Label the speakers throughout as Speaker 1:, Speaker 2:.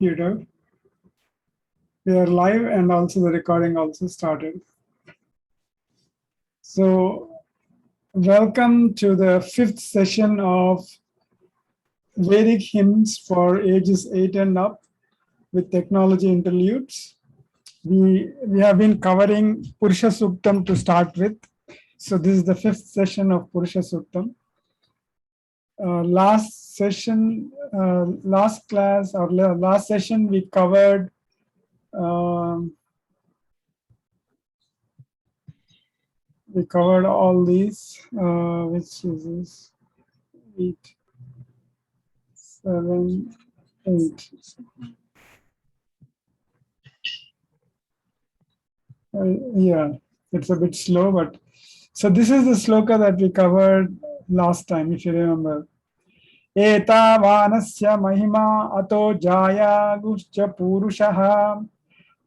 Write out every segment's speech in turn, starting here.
Speaker 1: computer. We are live and also the recording also started. So welcome to the 5th session of Vedic Hymns for ages 8 and up with technology interludes. We have been covering Purusha Suktam to start with. So this is the 5th session of Purusha Suktam. Last session we covered all these, which is this 8, 7, 8. Yeah, it's a bit slow, but so this is the sloka that we covered last time, if you remember. Eta vanasya mahima ato jaya guscha purushaha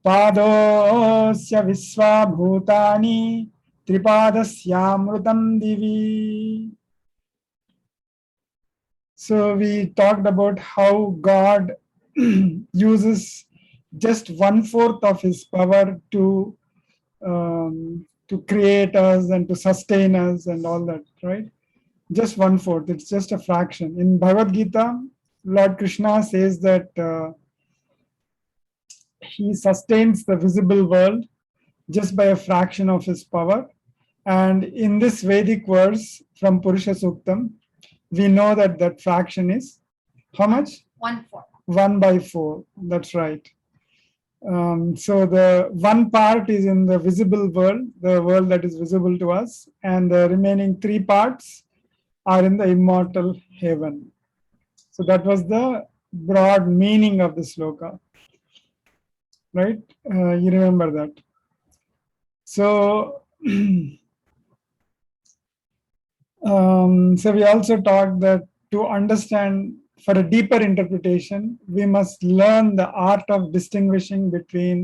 Speaker 1: padosya visva bhutani tripadasya divi. So we talked about how God uses just 1/4 of his power to create us and to sustain us and all that, right? Just 1/4, it's just a fraction. In Bhagavad Gita, Lord Krishna says that he sustains the visible world just by a fraction of his power. And in this Vedic verse from Purusha Suktam, we know that that fraction is how much?
Speaker 2: 1/4.
Speaker 1: 1/4, that's right. So the one part is in the visible world, the world that is visible to us, and the remaining 3 parts are in the immortal heaven. So that was the broad meaning of the sloka, right? You remember that. So, so we also talked that to understand, for a deeper interpretation, we must learn the art of distinguishing between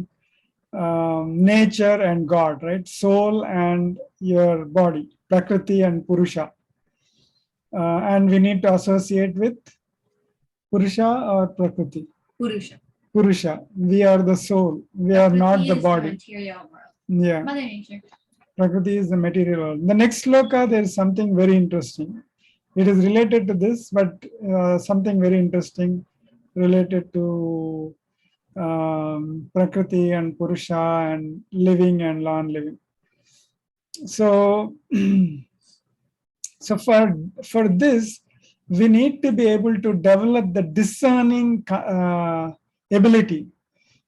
Speaker 1: nature and God, right? Soul and your body, Prakriti and Purusha. And we need to associate with Purusha or Prakriti?
Speaker 2: Purusha.
Speaker 1: Purusha. We are the soul. We are not the body.
Speaker 2: The material world.
Speaker 1: Yeah.
Speaker 2: Mother Nature.
Speaker 1: Prakriti is the material world. The next sloka, there is something very interesting. It is related to this, but something very interesting related to Prakriti and Purusha and living and non-living. So, so for this, we need to be able to develop the discerning ability.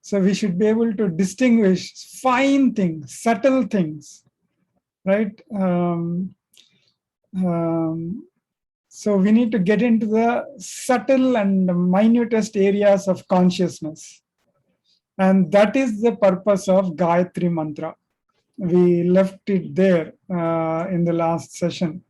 Speaker 1: So we should be able to distinguish fine things, subtle things, right? So we need to get into the subtle and minutest areas of consciousness. And that is the purpose of Gayatri Mantra. We left it there in the last session,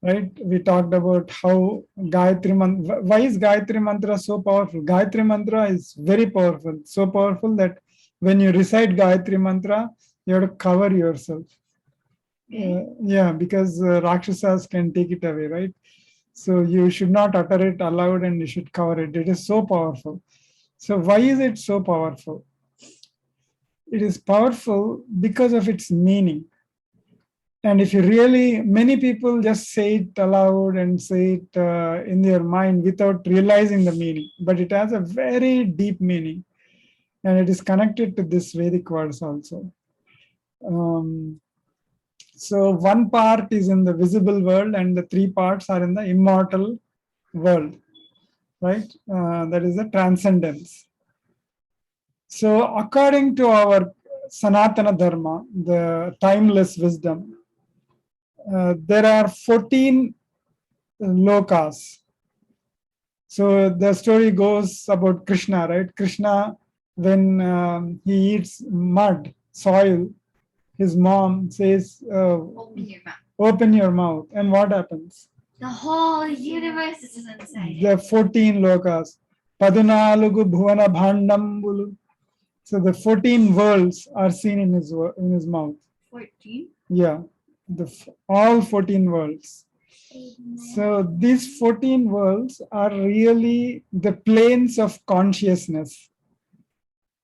Speaker 1: right? We talked about how Gayatri Mantra, why is Gayatri Mantra so powerful? Gayatri Mantra is very powerful, so powerful that when you recite Gayatri Mantra, you have to cover yourself. Yeah, because Rakshasas can take it away, right? So you should not utter it aloud and you should cover it. It is so powerful. So why is it so powerful? It is powerful because of its meaning. And if you really, many people just say it aloud and say it in their mind without realizing the meaning, but it has a very deep meaning. And it is connected to this Vedic verse also. So one part is in the visible world and the 3 parts are in the immortal world, right? That is the transcendence. So according to our Sanatana Dharma, the timeless wisdom, there are 14 lokas. So the story goes about Krishna, right? Krishna, when he eats mud, soil, his mom says,
Speaker 2: Open your mouth.
Speaker 1: Open your mouth. And what happens?
Speaker 2: The whole universe is inside.
Speaker 1: The 14 lokas. Padunalugu bhuvana bhandambulu. So the 14 worlds are seen in his mouth.
Speaker 2: 14?
Speaker 1: Yeah, all 14 worlds. So these 14 worlds are really the planes of consciousness.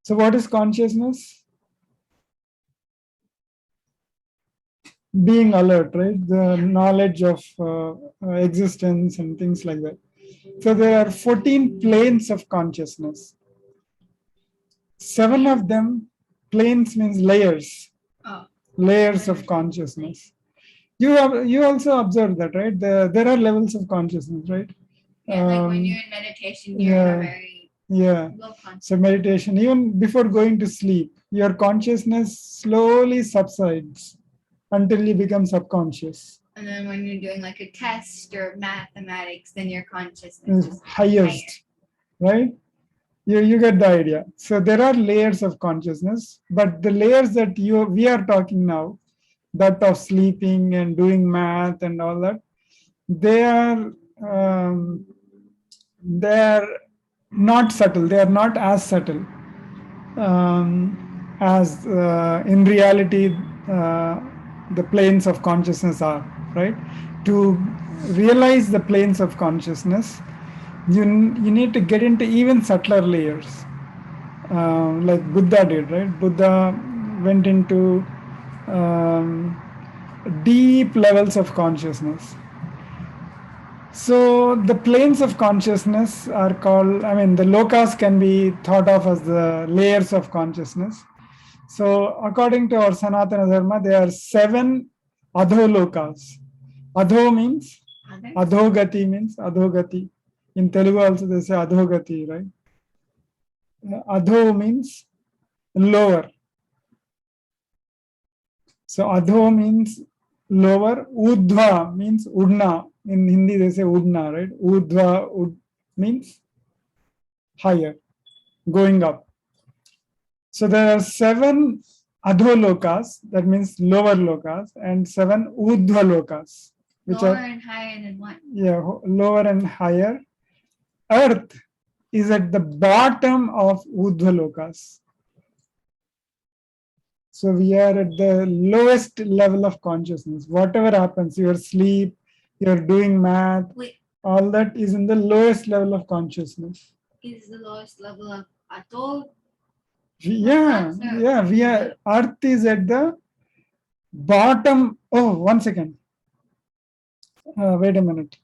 Speaker 1: So what is consciousness? Being alert, right? The knowledge of existence and things like that. So there are 14 planes of consciousness. 7 of them, planes means layers,
Speaker 2: Oh,
Speaker 1: layers of consciousness. You also observe that, right? There are levels of consciousness, right?
Speaker 2: yeah, like when you're in meditation, you're
Speaker 1: yeah.
Speaker 2: very
Speaker 1: Yeah.
Speaker 2: low conscious.
Speaker 1: So meditation, even before going to sleep, your consciousness slowly subsides until you become subconscious.
Speaker 2: And then when you're doing like a test or mathematics, then your consciousness
Speaker 1: Is
Speaker 2: is
Speaker 1: highest, right? You get the idea. So there are layers of consciousness, but the layers that we are talking now, that of sleeping and doing math and all that, they are um, they are not subtle. They are not as subtle as in reality the planes of consciousness are, right? To realize the planes of consciousness, you need to get into even subtler layers, like Buddha did, right? Buddha went into deep levels of consciousness. So the planes of consciousness are called, I mean, the lokas can be thought of as the layers of consciousness. So according to our Sanatana Dharma, there are 7 adholokas. Adho means, adhogati means adhogati. In Telugu also they say adhogati, right? Adho means lower. So adho means lower. Udva means udna. In Hindi they say udna, right? Ud means higher, going up. So there are 7 adholokas, that means lower lokas, and 7 urdhva lokas, which
Speaker 2: lower
Speaker 1: are
Speaker 2: and higher than what?
Speaker 1: lower and higher. Earth is at the bottom of urdhva lokas. So we are at the lowest level of consciousness. Whatever happens, your sleep, you're doing math,
Speaker 2: Wait,
Speaker 1: all that is in the lowest level of consciousness.
Speaker 2: is the lowest level of Ato?
Speaker 1: Yeah, we are. Earth is at the bottom. Oh, 1 second. Wait a minute.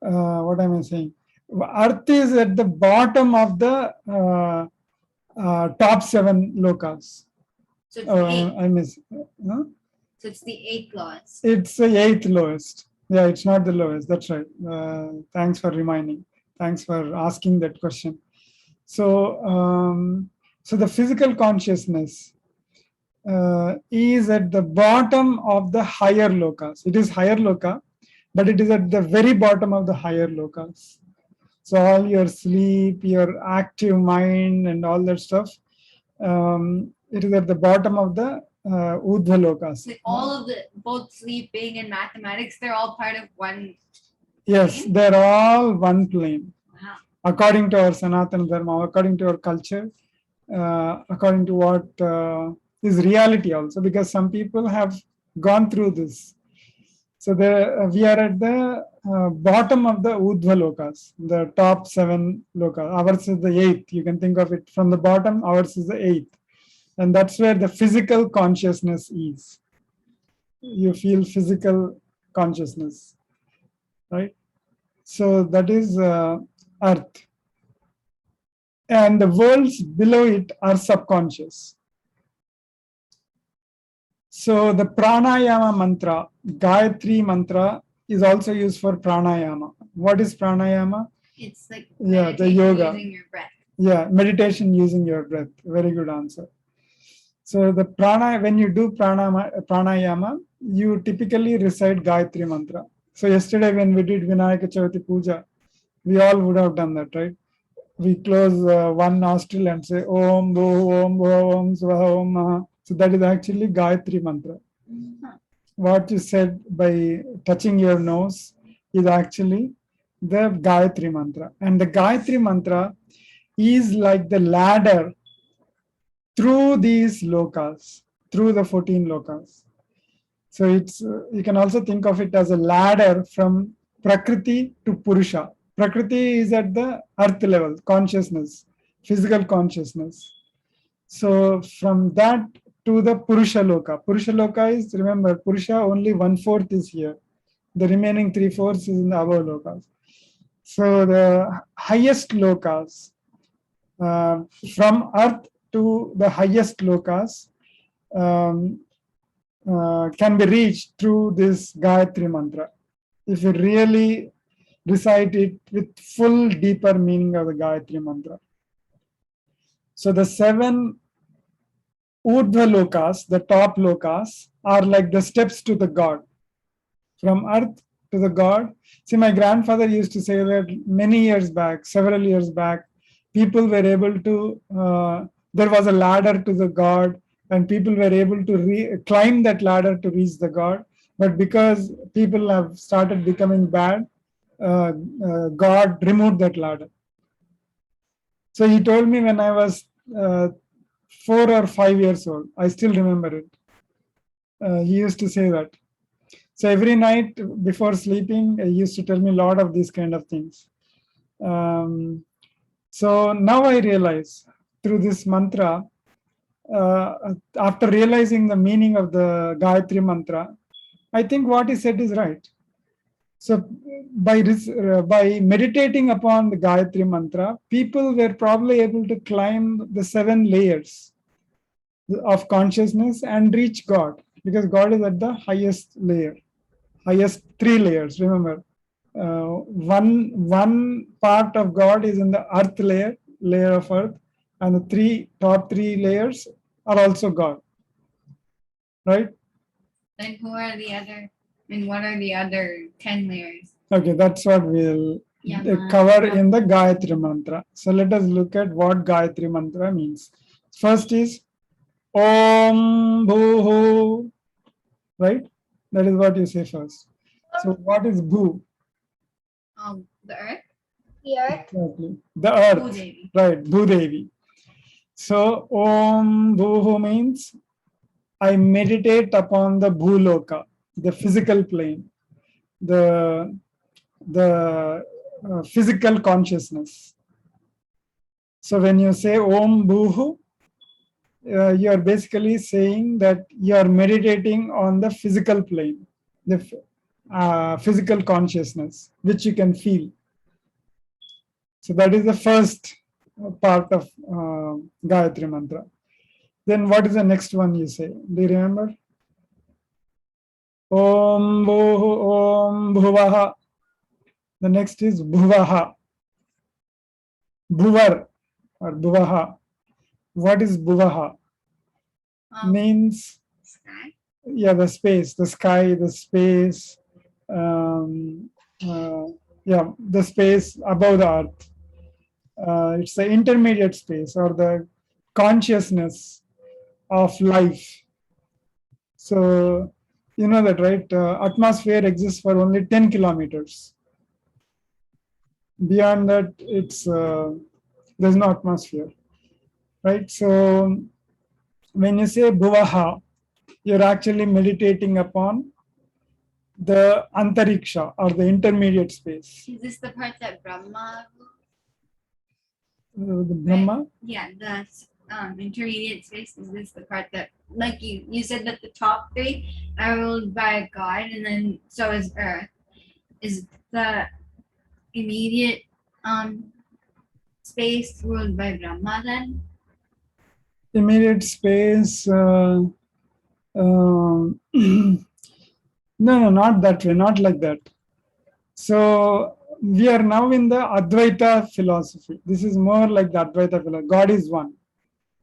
Speaker 1: What am I saying? Earth is at the bottom of the top 7 lokas.
Speaker 2: So it's the eighth.
Speaker 1: I miss.
Speaker 2: So it's the 8th lowest.
Speaker 1: It's the 8th lowest. Yeah, it's not the lowest. That's right. Thanks for reminding. Thanks for asking that question. So the physical consciousness is at the bottom of the higher lokas. It is higher loka, but it is at the very bottom of the higher lokas. So all your sleep, your active mind, and all that stuff, it is at the bottom of the urdhva lokas.
Speaker 2: Like all of the both sleeping and mathematics, they're all part of one.
Speaker 1: Yes,
Speaker 2: plane?
Speaker 1: they're all one plane.
Speaker 2: Wow.
Speaker 1: According to our Sanatana Dharma, according to our culture, according to what is reality also, because some people have gone through this. So we are at the bottom of the urdhva lokas, the top 7 lokas. Ours is the 8th. You can think of it from the bottom. Ours is the 8th, and that's where the physical consciousness is. You feel physical consciousness, right? So that is Earth, and the worlds below it are subconscious. So the Pranayama Mantra, Gayatri Mantra, is also used for pranayama. What is pranayama?
Speaker 2: It's like
Speaker 1: the yoga.
Speaker 2: using your breath.
Speaker 1: Yeah, meditation using your breath. Very good answer. So the when you do pranayama, you typically recite Gayatri Mantra. So yesterday when we did Vinayaka Chavati Puja, we all would have done that, right? We close one nostril and say Om Bho Om Bho Om Swaha Om Maha. So that is actually Gayatri Mantra. What you said by touching your nose is actually the Gayatri Mantra. And the Gayatri Mantra is like the ladder through these lokas, through the 14 lokas. So it's you can also think of it as a ladder from Prakriti to Purusha. Prakriti is at the earth level, consciousness, physical consciousness. So from that to the Purusha Loka. Purusha Loka is, remember, Purusha only 1/4 is here. The remaining 3/4 is in the above lokas. So the highest lokas, from earth to the highest lokas, can be reached through this Gayatri Mantra. If you really recite it with full deeper meaning of the Gayatri Mantra. So the 7 Urdhva lokas, the top lokas, are like the steps to the God. From earth to the God. See, my grandfather used to say that many years back, several years back, people were able to, there was a ladder to the God, and people were able to climb that ladder to reach the God. But because people have started becoming bad, God removed that ladder. So he told me when I was 4 or 5 years old. I still remember it. He used to say that. So every night before sleeping, he used to tell me a lot of these kind of things. So now I realize through this mantra, after realizing the meaning of the Gayatri Mantra, I think what he said is right. So by meditating upon the Gayatri Mantra, people were probably able to climb the 7 layers of consciousness and reach God, because God is at the highest layer, highest 3 layers. Remember, one part of God is in the earth layer of earth, and the top 3 layers are also God, right?
Speaker 2: Then who are the other? And what are the other 10 layers?
Speaker 1: Okay, that's what we'll cover in the Gayatri Mantra. So let us look at what Gayatri Mantra means. First is Om Bhuhu, right? That is what you say first. So what is Bhu?
Speaker 2: The earth?
Speaker 3: The earth.
Speaker 1: Exactly. The earth,
Speaker 2: Bhudevi.
Speaker 1: right? Bhudevi. So Om Bhuhu means I meditate upon the Bhuloka, the physical plane, the physical consciousness. So when you say Om Bhuhu, you are basically saying that you are meditating on the physical plane, the physical consciousness, which you can feel. So that is the first part of Gayatri Mantra. Then what is the next one you say? Do you remember? Om Bhuhu Om Bhuvaha. The next is Bhuvaha. Bhuvar or Bhuvaha. What is Bhuvaha? Means,
Speaker 2: Sky?
Speaker 1: yeah, the space, the sky, the space, yeah, the space above the earth. It's the intermediate space or the consciousness of life. So you know that, right? Atmosphere exists for only 10 kilometers. Beyond that, it's there's no atmosphere, right? So when you say Bhuvaha, you're actually meditating upon the antariksha or the intermediate space.
Speaker 2: Is this the part that Brahma?
Speaker 1: The Brahma.
Speaker 2: Yeah, the intermediate space. Is this the part that, like you said that the top 3 are ruled by God, and then so is Earth. Is the immediate space ruled by Brahma then?
Speaker 1: Immediate space. No, not that way, not like that. So we are now in the Advaita philosophy. This is more like the Advaita philosophy. God is one.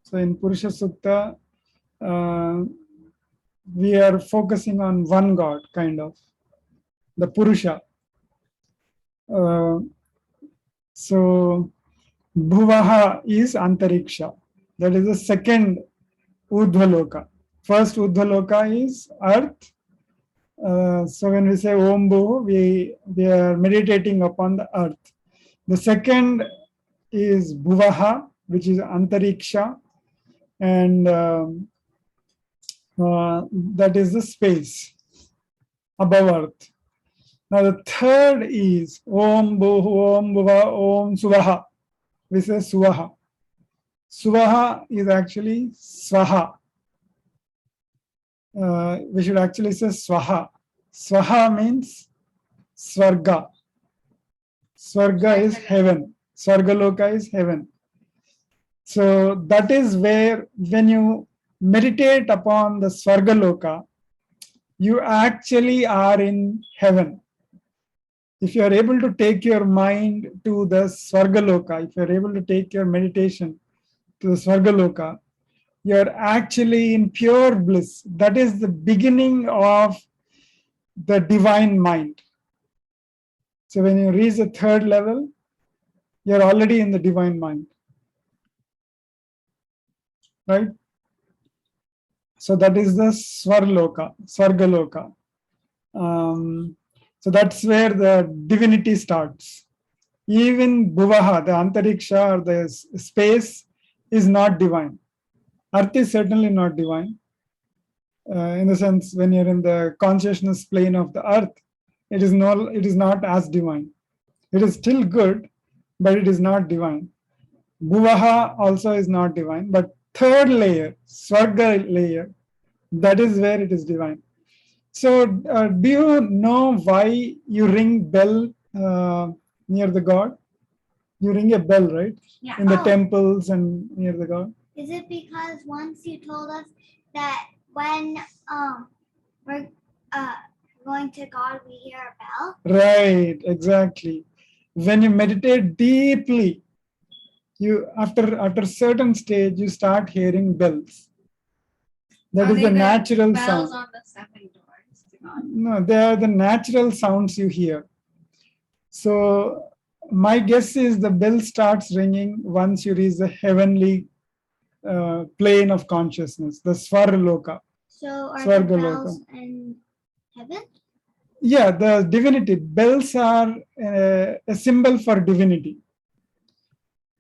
Speaker 1: So in Purusha Sukta, we are focusing on one God, kind of, the Purusha. So Bhuvaha is Antariksha. That is the second Urdhva-loka. First Urdhva-loka is earth. So when we say Om Bhu, we are meditating upon the earth. The second is Bhuvaha, which is Antariksha, and that is the space above earth. Now the third is Om Bhuh Om Bhuva Om Suvaha. We say Suvaha. Suvaha is actually Swaha. We should actually say Swaha. Swaha means Swarga. Swarga is heaven. Swargaloka is heaven. So that is where, when you meditate upon the Swargaloka, you actually are in heaven. If you are able to take your mind to the Swargaloka, if you are able to take your meditation to the Swargaloka, you are actually in pure bliss. That is the beginning of the divine mind. So when you reach the third level, you're already in the divine mind. Right? So that is the Swargaloka. So that's where the divinity starts. Even Bhuvaha, the Antariksha or the space, is not divine. Earth is certainly not divine. In the sense, when you're in the consciousness plane of the earth, it is not as divine. It is still good, but it is not divine. Bhuvaha also is not divine, but third layer, Swarga layer, that is where it is divine. So do you know why you ring bell near the god? You ring a bell, right?
Speaker 2: Yeah.
Speaker 1: In the temples and near the god.
Speaker 3: Is it because once you told us that when we're going to God, we hear a bell?
Speaker 1: Right, exactly. When you meditate deeply, you after certain stage you start hearing bells. That is the natural
Speaker 2: bells
Speaker 1: sound.
Speaker 2: On the 7 doors to God?
Speaker 1: No, they are the natural sounds you hear. So my guess is the bell starts ringing once you reach the heavenly plane of consciousness, the Svarloka.
Speaker 3: So are the
Speaker 1: Swargaloka.
Speaker 3: bells in heaven?
Speaker 1: Yeah, the divinity. Bells are a symbol for divinity.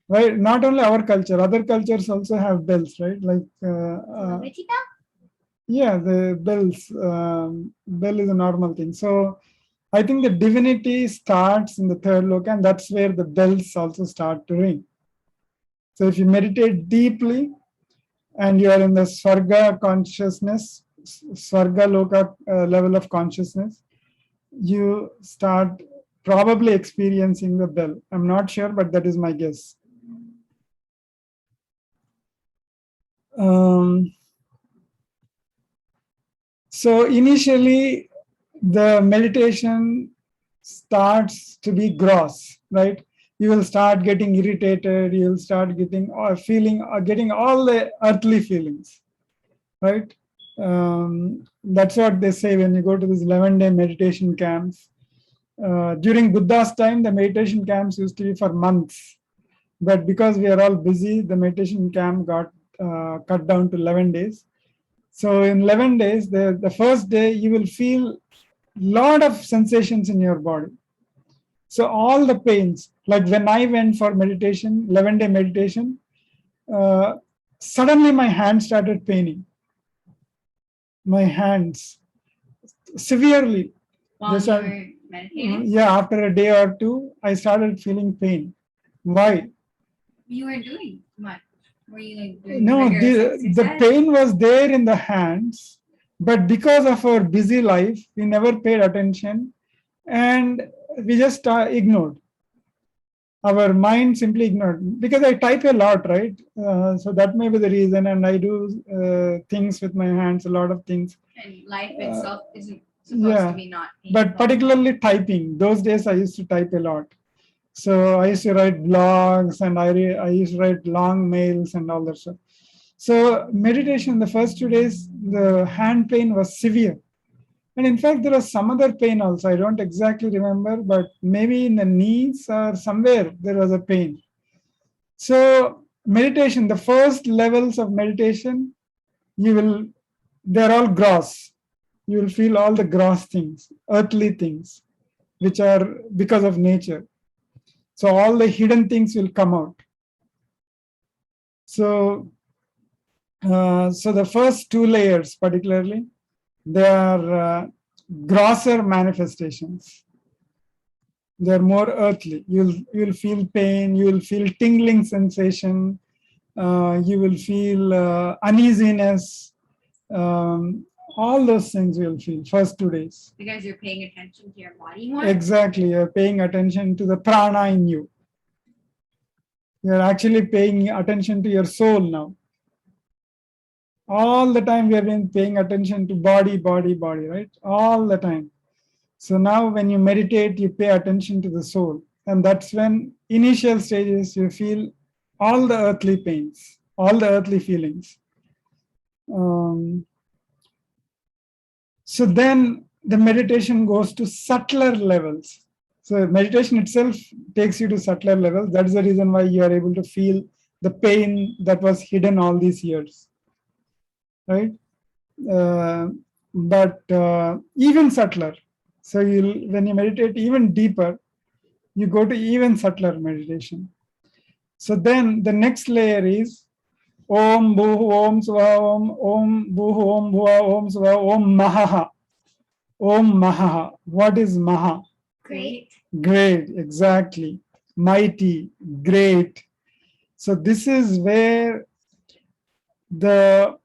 Speaker 1: Right? Not only our culture, other cultures also have bells, right? Like yeah, the bells. Bell is a normal thing. So I think the divinity starts in the third loka, and that's where the bells also start to ring. So if you meditate deeply and you are in the Swarga consciousness, Swarga loka level of consciousness, you start probably experiencing the bell. I'm not sure, but that is my guess. So initially, the meditation starts to be gross, right? You will start getting irritated. You will start getting getting all the earthly feelings, right? That's what they say when you go to these 11-day meditation camps. During Buddha's time, the meditation camps used to be for months. But because we are all busy, the meditation camp got cut down to 11 days. So in 11 days, the first day, you will feel lot of sensations in your body. So all the pains, like when I went for meditation, 11-day meditation, suddenly my hands started paining. My hands severely.
Speaker 2: While you were meditating?
Speaker 1: Yeah, after a day or two, I started feeling pain. Why?
Speaker 2: You weren't doing much. Were you like doing
Speaker 1: No,
Speaker 2: rigorous
Speaker 1: the
Speaker 2: exercise?
Speaker 1: pain was there in the hands, but because of our busy life, we never paid attention and we just ignored. Our mind simply ignored, because I type a lot, right? So that may be the reason, and I do things with my hands, a lot of things.
Speaker 2: And life itself isn't supposed to be not painful.
Speaker 1: But particularly typing, those days I used to type a lot. So I used to write blogs, and I used to write long mails and all that stuff. So meditation, the first 2 days, the hand pain was severe. And in fact, there was some other pain also. I don't exactly remember, but maybe in the knees or somewhere there was a pain. So meditation, the first levels of meditation, they're all gross. You will feel all the gross things, earthly things, which are because of nature. So all the hidden things will come out. So the first 2 layers particularly, they are grosser manifestations. They're more earthly. You'll feel pain, you will feel tingling sensation, you will feel uneasiness, all those things you'll feel first 2 days.
Speaker 2: Because you're paying attention to your body more.
Speaker 1: Exactly, you're paying attention to the prana in you. You're actually paying attention to your soul now. All the time we have been paying attention to body, right? All the time. So now when you meditate, you pay attention to the soul. And that's when initial stages you feel all the earthly pains, all the earthly feelings. So then the meditation goes to subtler levels. So meditation itself takes you to subtler levels. That's the reason why you are able to feel the pain that was hidden all these years, right? But even subtler. So when you meditate even deeper, you go to even subtler meditation. So then the next layer is Om Bhuh Om Swa Om Bhuh Om Bhuva Om Swa Om Mahaha. Om Mahaha. What is Maha?
Speaker 2: Great.
Speaker 1: Great, exactly. Mighty, great. So this is where the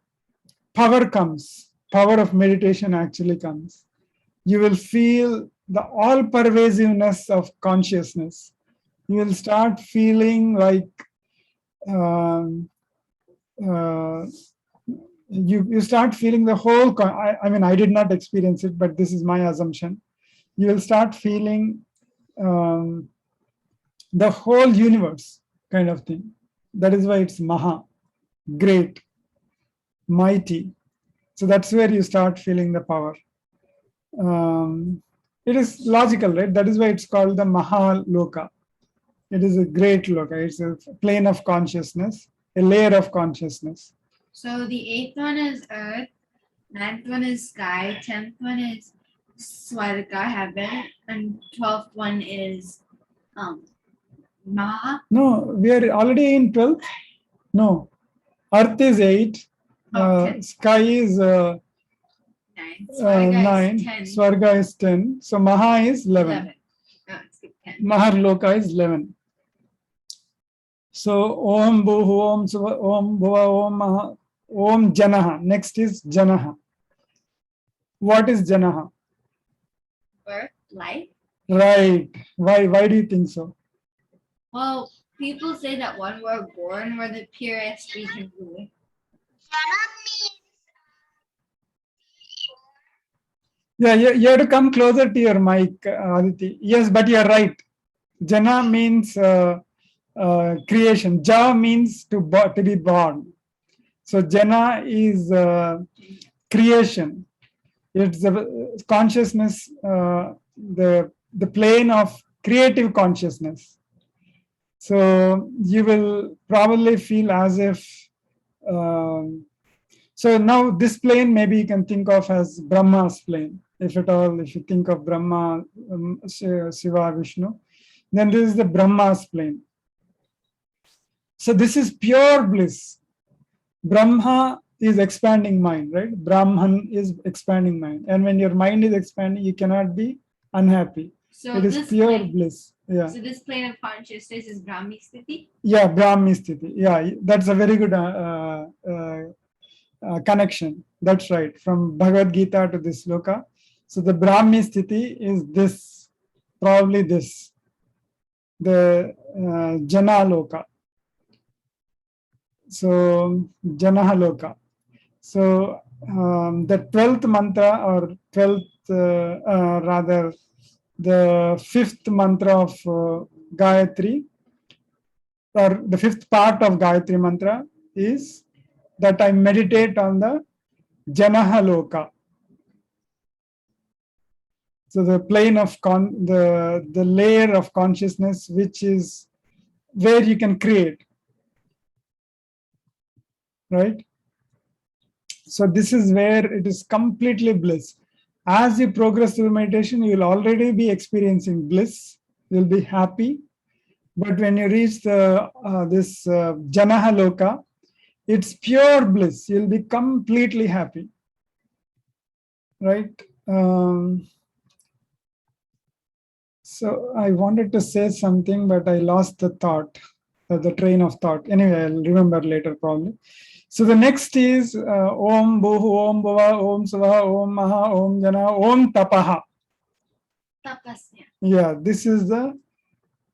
Speaker 1: power comes. Power of meditation actually comes. You will feel the all-pervasiveness of consciousness. You will start feeling like you start feeling the whole. I mean, I did not experience it, but this is my assumption. You will start feeling the whole universe kind of thing. That is why it's Maha, great, mighty. So that's where you start feeling the power. It is logical, right? That is why it's called the Mahaloka. It is a great loka. It's a plane of consciousness, a layer of consciousness.
Speaker 2: So the 8th one is earth, 9th one is sky, 10th one is Swarga, heaven, and 12th one is Maha.
Speaker 1: No, we are already in 12th. No, earth is 8, sky is
Speaker 2: 9, Swarga
Speaker 1: 9,
Speaker 2: is 10.
Speaker 1: Swarga is 10, so Maha is 11.
Speaker 2: Oh, skip 10.
Speaker 1: Mahaloka is 11. So Om Bhuh Om Sva Om Bhuva Om Maha Om Jannah. Next is Jannah. What is Jannah?
Speaker 2: Birth, life.
Speaker 1: Right. Why do you think so?
Speaker 2: Well, people say that when we're born, we're the purest we can be.
Speaker 1: Yeah, you have to come closer to your mic, Aditi. Yes, but you're right. Jana means creation. Ja means to be born. So Jana is creation. It's the consciousness, the plane of creative consciousness. So you will probably feel as if. So now this plane maybe you can think of as Brahma's plane. If at all, if you think of Brahma, Shiva, Vishnu, then this is the Brahma's plane. So this is pure bliss. Brahma is expanding mind, right? Brahman is expanding mind. And when your mind is expanding, you cannot be unhappy.
Speaker 2: So
Speaker 1: it is pure bliss. Yeah.
Speaker 2: So this plane of consciousness is Brahmi Sthiti?
Speaker 1: Yeah, Brahmi Sthiti. Yeah, that's a very good connection. That's right. From Bhagavad Gita to this loka. So the Brahmi Sthiti is this, probably this, the Jana loka. So Jana loka. So the 12th mantra or 12th, rather the 5th mantra of Gayatri, or the 5th part of Gayatri Mantra is that I meditate on the Janaha Loka. So the plane of the layer of consciousness, which is where you can create, right? So this is where it is completely bliss. As you progress through meditation, you will already be experiencing bliss. You'll be happy. But when you reach the this Janaha Loka, it's pure bliss. You'll be completely happy, right? So I wanted to say something, but I lost the thought, the train of thought. Anyway, I'll remember later probably. So the next is Om Bhuhu, Om Bhuva, Om Savaha, Om Maha, Om Jana, Om Tapaha.
Speaker 2: Tapasya.
Speaker 1: Yeah, this is the.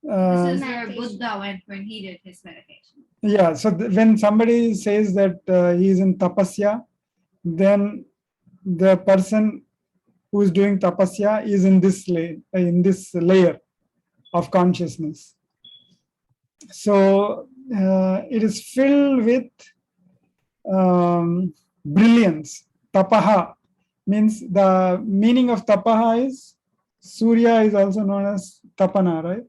Speaker 2: This is where
Speaker 3: Meditation.
Speaker 2: Buddha went when he did his meditation.
Speaker 1: Yeah, so when somebody says that he is in tapasya, then the person who is doing tapasya is in this layer of consciousness. So it is filled with brilliance. Tapaha means the meaning of tapaha is Surya is also known as tapana, right?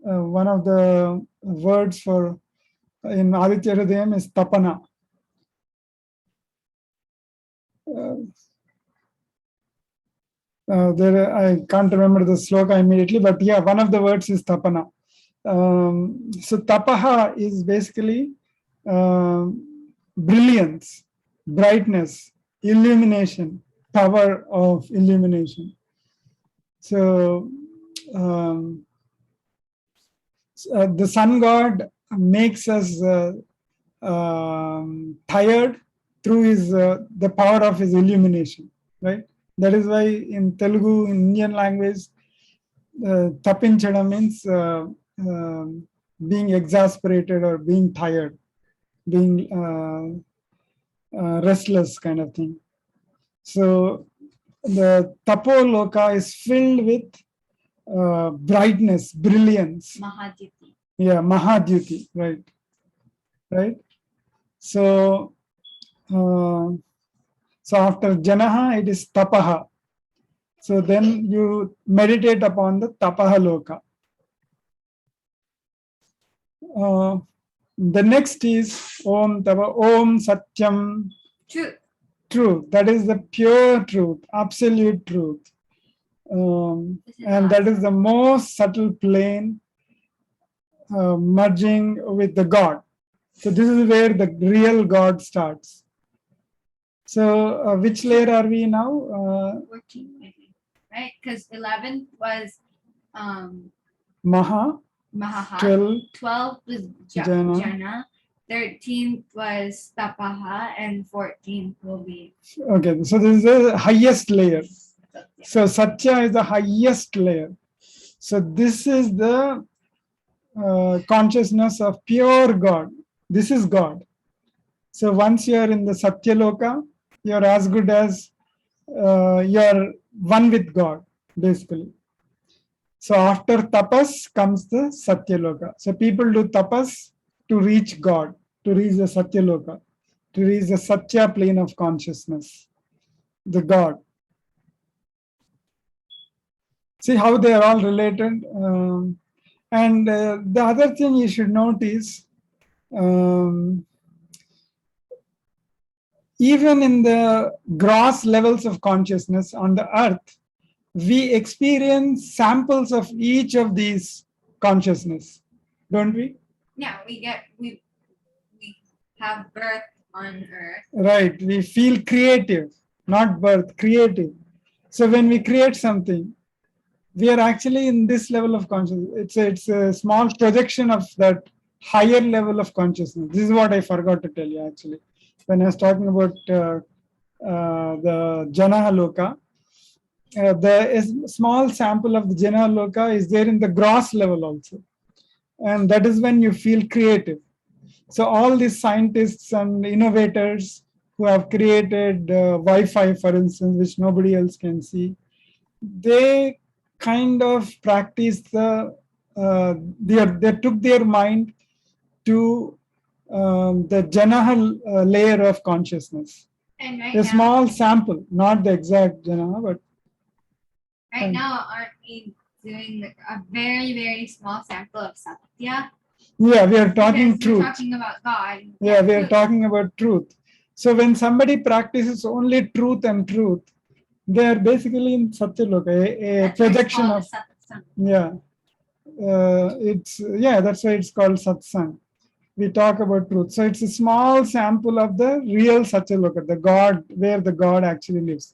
Speaker 1: One of the words for in Aditya Hridayam is tapana. There, I can't remember the sloka immediately, but yeah, one of the words is tapana. So tapaha is basically brilliance, brightness, illumination, power of illumination. So the sun god makes us tired through his the power of his illumination, right? That is why in Telugu, in Indian language, tapinchada means being exasperated or being tired, being restless kind of thing. So the tapoloka is filled with brightness, brilliance.
Speaker 2: Mahadyuti.
Speaker 1: Yeah, Mahadyuti, right. Right. So, so after Jannah, it is tapaha. So then you meditate upon the tapaha loka. The next is Om Tava, Om Satyam.
Speaker 2: Truth.
Speaker 1: Truth. That is the pure truth, absolute truth. And that is the most subtle plane merging with the God. So this is where the real God starts. So which layer are we now?
Speaker 2: 14, I think, right? Because 11th was
Speaker 1: Maha,
Speaker 2: Mahaha.
Speaker 1: 12,
Speaker 2: 12th was
Speaker 1: Jannah.
Speaker 2: Jannah. 13th was Tapaha, and 14th will be
Speaker 1: Okay, so this is the highest layer.
Speaker 2: Satya.
Speaker 1: So Satya is the highest layer. So this is the consciousness of pure God. This is God. So once you are in the Satya Loka, you are as good as you are one with God, basically. So after tapas comes the Satya Loka. So people do tapas to reach God, to reach the Satya Loka, to reach the Satya plane of consciousness, the God. See how they are all related. And the other thing you should note is even in the gross levels of consciousness on the earth, we experience samples of each of these consciousness, don't we?
Speaker 2: Yeah, we have birth on earth.
Speaker 1: Right, we feel creative, not birth, creative. So when we create something, we are actually in this level of consciousness. It's a small projection of that higher level of consciousness. This is what I forgot to tell you actually. When I was talking about the Jannah Loka, the small sample of the Jannah Loka is there in the gross level also. And that is when you feel creative. So all these scientists and innovators who have created Wi-Fi, for instance, which nobody else can see, they kind of practice they took their mind to the Jannah layer of consciousness.
Speaker 2: And right
Speaker 1: A
Speaker 2: now,
Speaker 1: small sample, not the exact Jannah, but
Speaker 2: right now, aren't we doing like a very, very small sample of Satya?
Speaker 1: yeah, we are talking
Speaker 2: Because we're
Speaker 1: truth.
Speaker 2: talking about God.
Speaker 1: Yeah, we are
Speaker 2: truth.
Speaker 1: talking about truth. So when somebody practices only truth and truth, they are basically in Satyaloka, a
Speaker 2: That's why it's
Speaker 1: projection
Speaker 2: called
Speaker 1: of,
Speaker 2: a satsang.
Speaker 1: yeah. That's why it's called satsang. We talk about truth. So it's a small sample of the real Satyaloka, the God, where the God actually lives.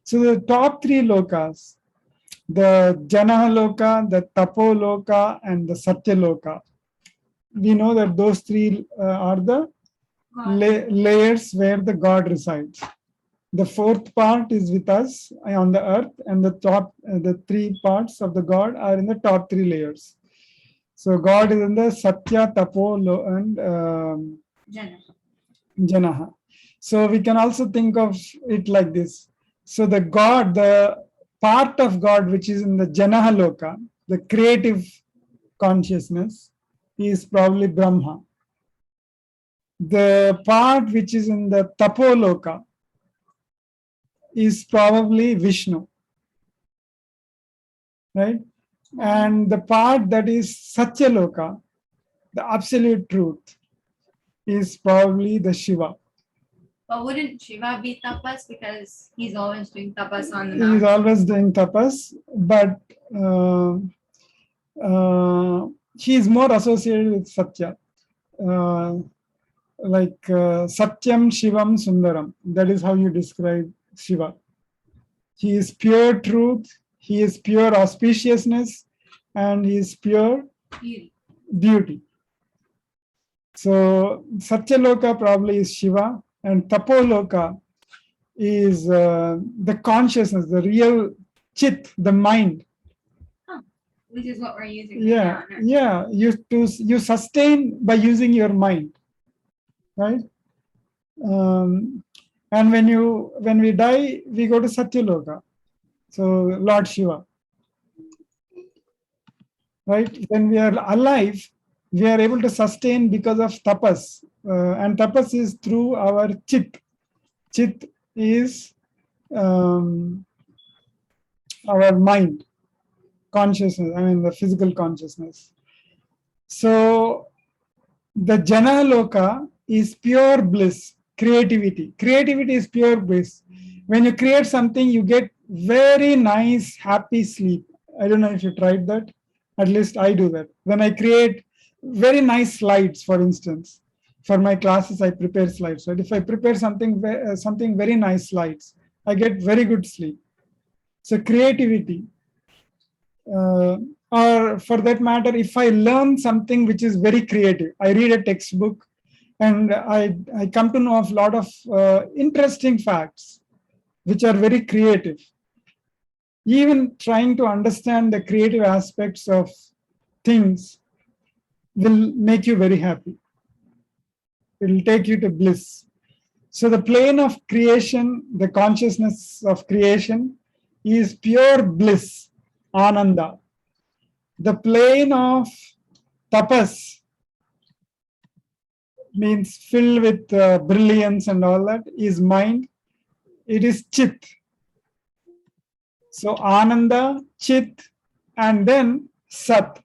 Speaker 1: So the top three lokas, the Jannah Loka, the Tapo Loka, and the Satya Loka. We know that those three are the layers where the God resides. The fourth part is with us on the earth, and the top, the three parts of the God are in the top three layers. So God is in the Satya, Tapo, and Jannah. So we can also think of it like this. So the God, the part of God which is in the Jannah Loka, the creative consciousness, is probably Brahma. The part which is in the Tapo Loka is probably Vishnu, right? And the part that is Satya Loka, the absolute truth, is probably the Shiva.
Speaker 2: But wouldn't Shiva be tapas because he's always doing tapas on the
Speaker 1: He is
Speaker 2: mountain?
Speaker 1: always doing tapas, but he is more associated with Satya. Satyam Shivam Sundaram. That is how you describe Shiva. He is pure truth, he is pure auspiciousness, and he is pure beauty. So Satyaloka probably is Shiva, and Tapoloka is the consciousness, the real chit, the mind.
Speaker 2: Which is what we're using.
Speaker 1: Yeah,
Speaker 2: right now.
Speaker 1: yeah. You sustain by using your mind, right? And when we die, we go to Satyaloka. So Lord Shiva, right? When we are alive, we are able to sustain because of tapas, and tapas is through our chit. Chit is our mind, consciousness. I mean the physical consciousness. So the Jannah Loka is pure bliss, creativity. Creativity is pure bliss. When you create something, you get very nice, happy sleep. I don't know if you tried that. At least I do that. When I create very nice slides, for instance, for my classes, I prepare slides. Right? If I prepare something very nice slides, I get very good sleep. So creativity, or for that matter, if I learn something which is very creative, I read a textbook and I come to know of a lot of interesting facts which are very creative. Even trying to understand the creative aspects of things will make you very happy. It will take you to bliss. So the plane of creation, the consciousness of creation is pure bliss, ananda. The plane of tapas means filled with brilliance and all that is mind. It is chit. So ananda, chit, and then sat.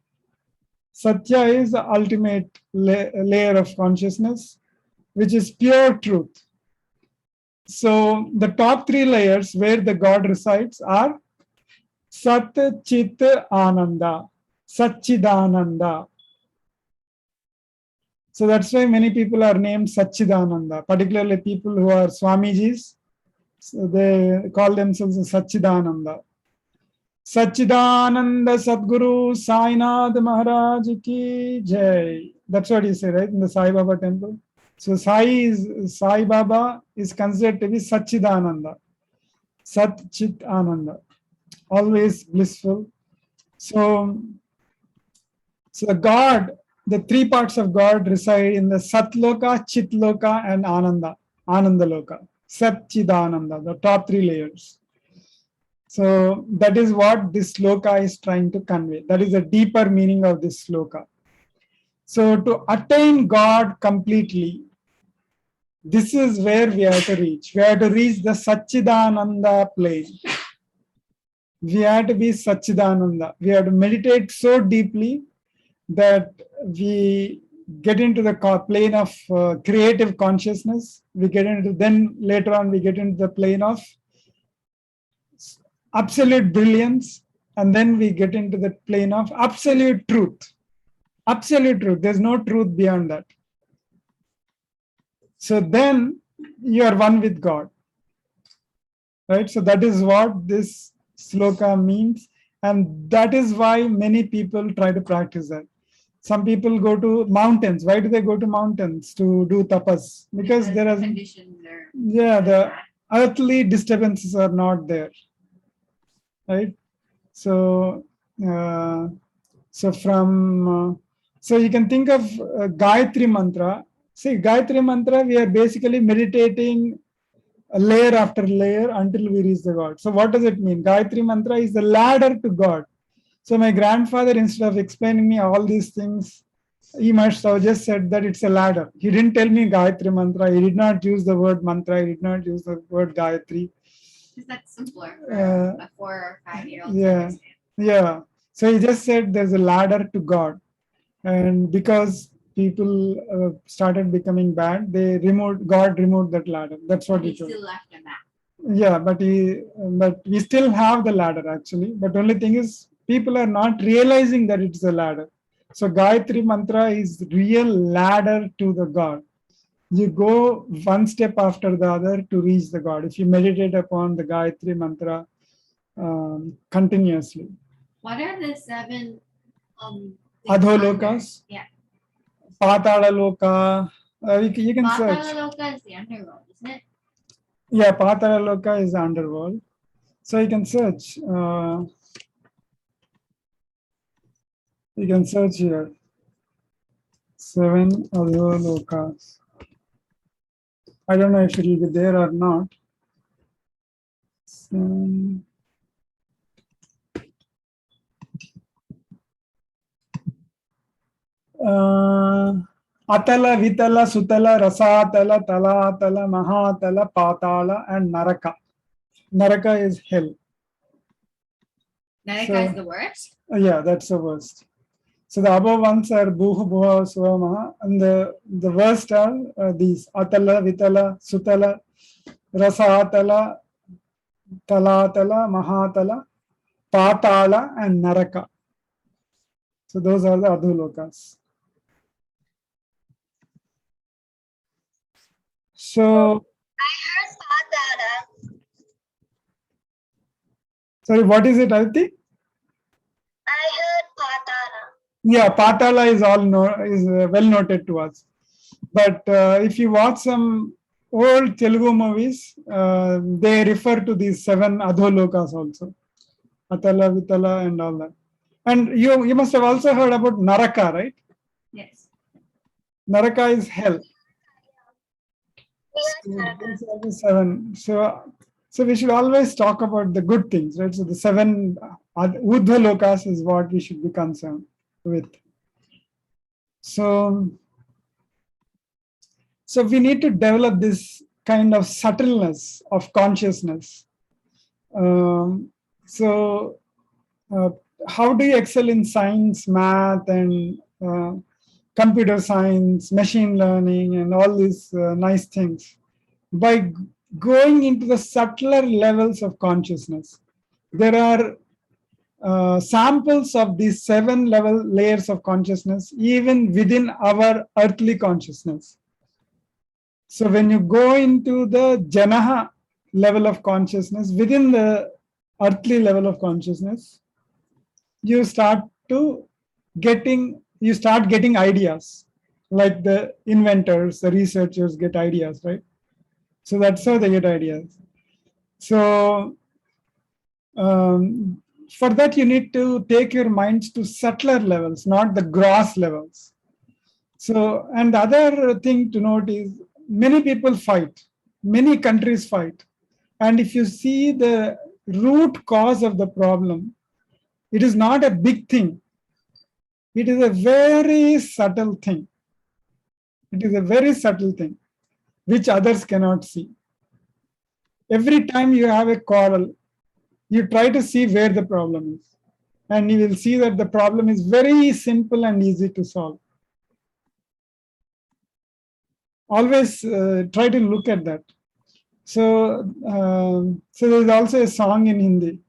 Speaker 1: Satya is the ultimate layer of consciousness, which is pure truth. So the top three layers where the God resides are Sat, Chit, Ananda, Satchidananda. So that's why many people are named Satchidananda, particularly people who are Swamijis. So they call themselves Satchidananda. Satchidananda Sadguru Sainath Maharaj Ki Jai. That's what you say, right, in the Sai Baba temple. So Sai Baba is considered to be Satchidananda, Sat Chit Ananda, always blissful. So God, the three parts of God reside in the Satloka, Chitloka, and Ananda Loka. Sat Chidananda, the top three layers. So that is what this sloka is trying to convey. That is the deeper meaning of this sloka. So to attain God completely, this is where we have to reach. We have to reach the Satchidananda plane. We have to be Satchidananda. We have to meditate so deeply that we get into the plane of creative consciousness. We get into, then later on we get into the plane of absolute brilliance, and then we get into the plane of absolute truth. Absolute truth. There's no truth beyond that. So then you are one with God. Right? So that is what this sloka means. And that is why many people try to practice that. Some people go to mountains. Why do they go to mountains to do tapas? Because there are,
Speaker 2: conditions are
Speaker 1: the earthly disturbances are not there, right? So, so you can think of Gayatri Mantra. See, Gayatri Mantra, we are basically meditating layer after layer until we reach the God. So what does it mean? Gayatri Mantra is the ladder to God. So my grandfather, instead of explaining me all these things, he must have just said that it's a ladder. He didn't tell me Gayatri Mantra. He did not use the word mantra. He did not use the word Gayatri.
Speaker 2: Because that's simpler for a 4 or 5-year-old to understand.
Speaker 1: Yeah. So he just said there's a ladder to God. And because people started becoming bad, God removed that ladder. That's what
Speaker 2: He
Speaker 1: told.
Speaker 2: still left a map.
Speaker 1: Yeah, but we still have the ladder actually. But only thing is, people are not realizing that it's a ladder. So Gayatri Mantra is real ladder to the God. You go one step after the other to reach the God. If you meditate upon the Gayatri Mantra continuously.
Speaker 2: What are the 7
Speaker 1: Adholokas?
Speaker 2: Yeah.
Speaker 1: Patala Loka. You can search.
Speaker 2: Patala Loka is the underworld, isn't it?
Speaker 1: Yeah, Patala Loka is the underworld. So you can search. You can search here. 7 Adholokas. I don't know if it will be there or not. Atala, Vitala, Sutala, Rasatala, Talatala, Mahatala, Patala, and Naraka. Naraka is hell.
Speaker 2: Naraka is the worst?
Speaker 1: Yeah, that's the worst. So the above ones are Bhuha, Bhuha, Svamaha, and the worst are these Atala, Vitala, Sutala, Rasatala, Talatala, Mahatala, Patala, and Naraka. So those are the Adhulokas. So
Speaker 3: I heard Patala.
Speaker 1: Sorry, what is it, Aditi?
Speaker 3: I heard Patala.
Speaker 1: Yeah, Patala is well noted to us. But if you watch some old Telugu movies, they refer to these 7 Adholokas also. Atala, Vitala, and all that. And you must have also heard about Naraka, right?
Speaker 2: Yes.
Speaker 1: Naraka is hell.
Speaker 3: Yes,
Speaker 1: So these are the 7. So we should always talk about the good things, right? So the 7 Urdhva Lokas is what we should be concerned with. So we need to develop this kind of subtleness of consciousness. How do you excel in science, math, and computer science, machine learning, and all these nice things? By going into the subtler levels of consciousness. There are samples of these 7 layers of consciousness, even within our earthly consciousness. So when you go into the Jannah level of consciousness, within the earthly level of consciousness, you start getting ideas, like the inventors, the researchers get ideas, right? So that's how they get ideas. So for that, you need to take your minds to subtler levels, not the gross levels. So, and the other thing to note is many people fight, many countries fight. And if you see the root cause of the problem, it is not a big thing. It is a very subtle thing. It is a very subtle thing, which others cannot see. Every time you have a quarrel, you try to see where the problem is. And you will see that the problem is very simple and easy to solve. Always try to look at that. So there's also a song in Hindi.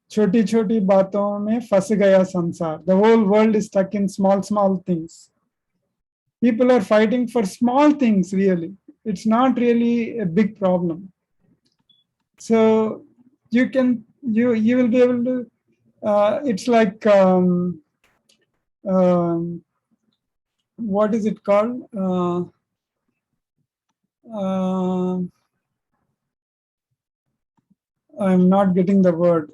Speaker 1: Choti choti baaton mein fas gaya sansar. The whole world is stuck in small things. People are fighting for small things, really. It's not really a big problem. So you will be able to It's like what is it called? I'm not getting the word.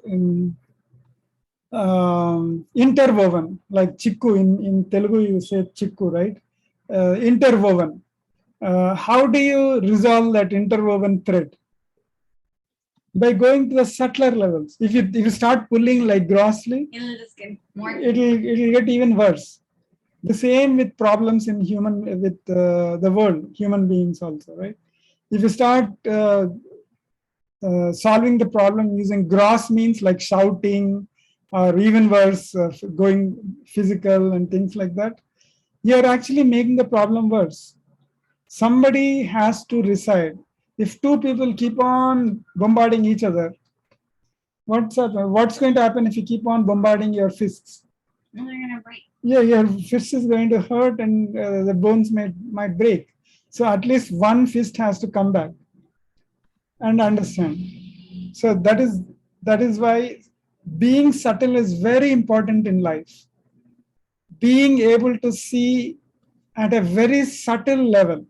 Speaker 1: Interwoven, like chikku. In Telugu, you say chikku, right? Interwoven. How do you resolve that interwoven thread? By going to the subtler levels. If you start pulling like grossly,
Speaker 2: It'll just get more.
Speaker 1: it'll get even worse. The same with problems in the world, human beings also, right? If you start solving the problem using gross means like shouting, or even worse, going physical and things like that, you're actually making the problem worse. Somebody has to decide. If two people keep on bombarding each other, what's going to happen if you keep on bombarding your fists?
Speaker 2: And they're gonna break.
Speaker 1: Yeah, your fist is going to hurt, and the bones might break. So at least one fist has to come back and understand. So that is why being subtle is very important in life. Being able to see at a very subtle level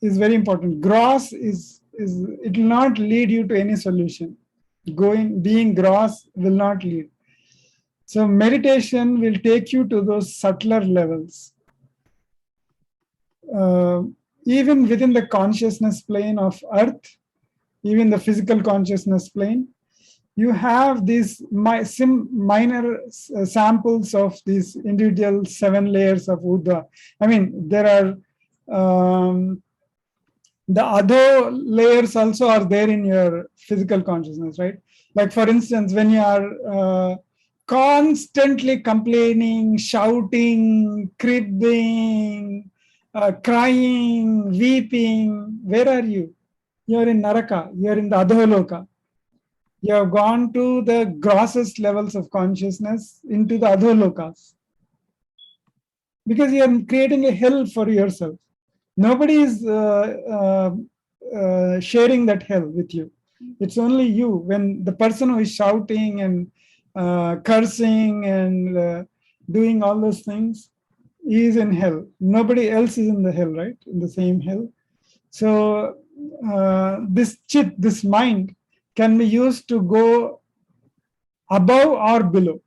Speaker 1: is very important. Gross is it will not lead you to any solution. Being gross will not lead. So meditation will take you to those subtler levels. Even within the consciousness plane of earth, even the physical consciousness plane, you have these minor samples of these individual 7 layers of Uddha. I mean, there are the other layers also are there in your physical consciousness, right? Like for instance, when you are constantly complaining, shouting, cribbing, crying, weeping, where are you? You're in Naraka, you're in the Adholoka. You have gone to the grossest levels of consciousness into the Adholokas. Because you are creating a hell for yourself. Nobody is sharing that hell with you. It's only you. When the person who is shouting and cursing and doing all those things, he is in hell. Nobody else is in the hell, right? In the same hell. So this chit, this mind, can be used to go above or below.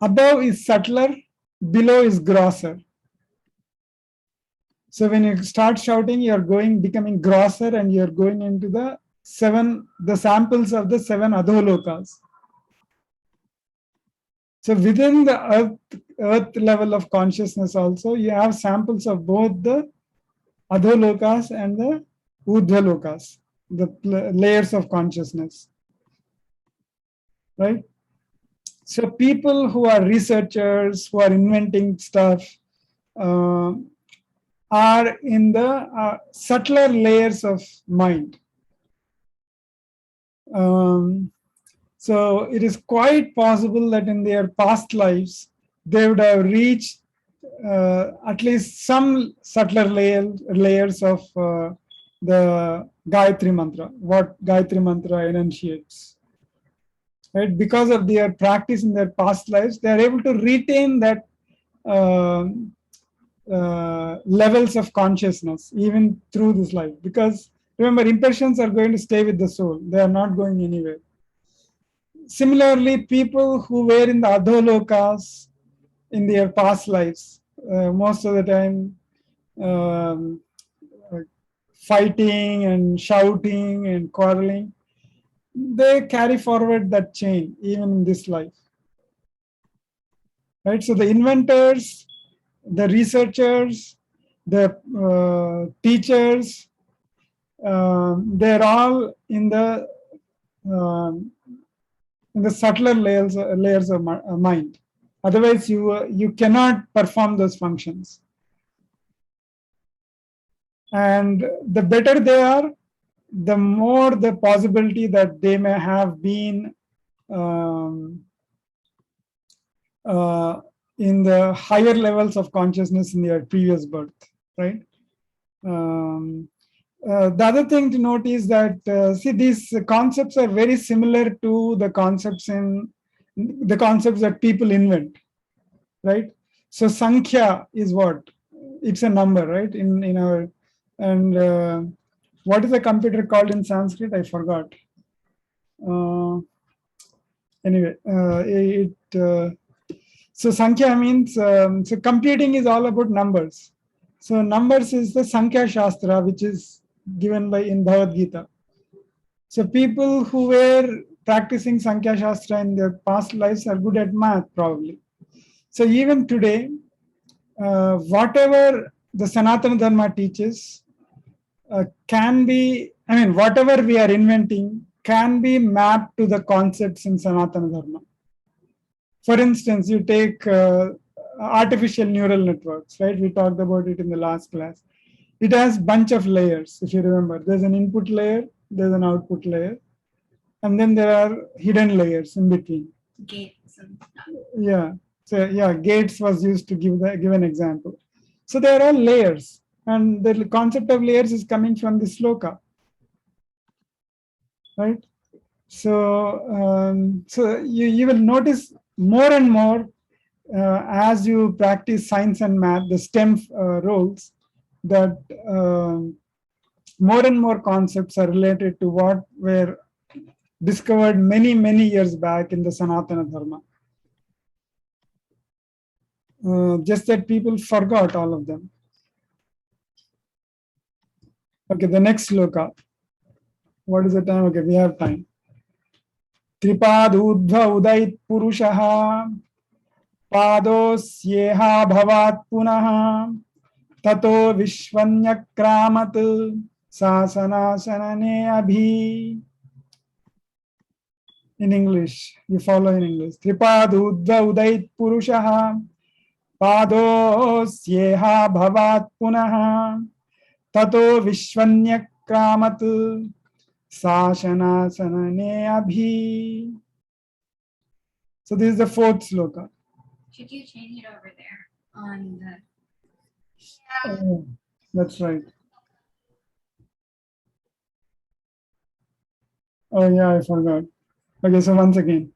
Speaker 1: Above is subtler, below is grosser. So when you start shouting, you're becoming grosser, and you're going into the samples of the 7 adholokas. So within the earth level of consciousness also, you have samples of both the adholokas and the urdhvalokas, the layers of consciousness, right? So people who are researchers, who are inventing stuff, are in the subtler layers of mind. So it is quite possible that in their past lives, they would have reached at least some subtler layers of the Gayatri Mantra, what Gayatri Mantra enunciates. Right? Because of their practice in their past lives, they are able to retain that levels of consciousness even through this life. Because remember, impressions are going to stay with the soul. They are not going anywhere. Similarly, people who were in the adholokas in their past lives, most of the time fighting and shouting and quarreling, they carry forward that chain even in this life. Right? So the inventors, the researchers, the teachers, they're all in the subtler layers of mind. Otherwise, you cannot perform those functions. And the better they are, the more the possibility that they may have been in the higher levels of consciousness in their previous birth, right? The other thing to note is that see, these concepts are very similar to the concepts that people invent, right? So Sankhya is what? It's a number, right? In our and what is a computer called in Sanskrit? I forgot. Anyway, so Sankhya means so computing is all about numbers. So numbers is the Sankhya Shastra, which is given by in Bhagavad Gita. So people who were practicing Sankhya Shastra in their past lives are good at math, probably. So even today, whatever the Sanatana Dharma teaches can be, I mean, whatever we are inventing can be mapped to the concepts in Sanatana Dharma. For instance, you take artificial neural networks, right? We talked about it in the last class. It has bunch of layers, if you remember. There's an input layer, there's an output layer, and then there are hidden layers in between.
Speaker 2: Gates and stuff.
Speaker 1: Yeah. So yeah, gates was used to give an example. So there are layers, and the concept of layers is coming from the sloka, right? So so you will notice more and more as you practice science and math, the STEM roles, that more and more concepts are related to what were discovered many years back in the Sanatana Dharma. Just that people forgot all of them. Okay, the next sloka. What is the time? Okay, we have time. r-dva-udait purushaha padosyeha bhavat punaha tato vishwanyakramat sasanasanane abhi. In English, you follow in English. r-dva-udait purushaha padosyeha bhavat punaha tato vishwanyakramat sasanasanane abhi. So this is the fourth sloka.
Speaker 2: Should you change it over there on the?
Speaker 1: Oh, that's right. Oh yeah, I forgot. Okay, so once again.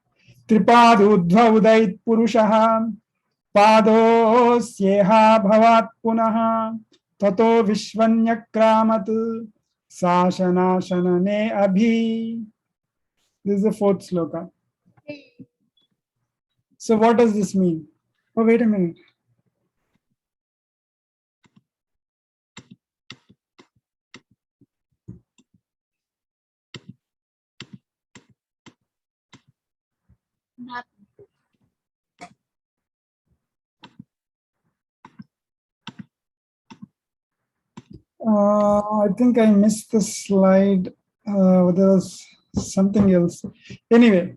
Speaker 1: r-dva-udait purushaha padosyeha bhavat punaha tato vishwanyakramat sasanasanane abhi. This is the fourth sloka. So what does this mean? Oh, wait a minute. I think I missed the slide. There was something else. Anyway,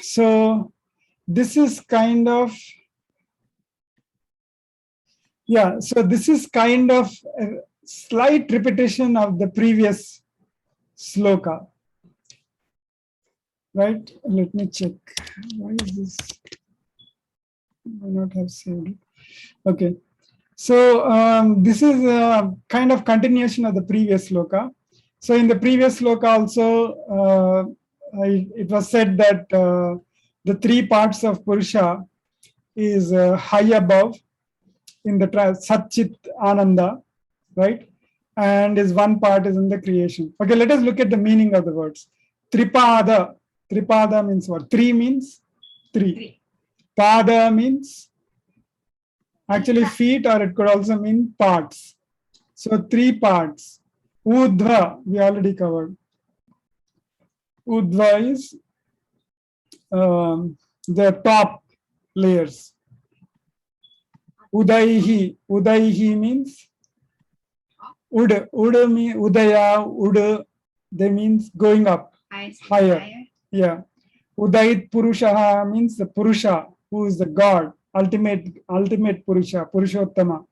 Speaker 1: so this is kind of, yeah, so this is kind of a slight repetition of the previous sloka, right? Let me check. Why is this? I may not have saved it. Okay. So this is a kind of continuation of the previous sloka. So in the previous sloka also, it was said that the three parts of Purusha is high above in the Satchit Ananda, right? And is one part is in the creation. Okay, let us look at the meaning of the words. Tripada. Tripada means what? Three means three. Pada means actually feet, or it could also mean parts. So three parts. Urdhva, we already covered. Urdhva is the top layers. Udaihi. Udaihi means Udaya, Ud, they means going up, higher. Yeah. Udait Purushaha means the Purusha, who is the God, ultimate Purusha, Purushottama,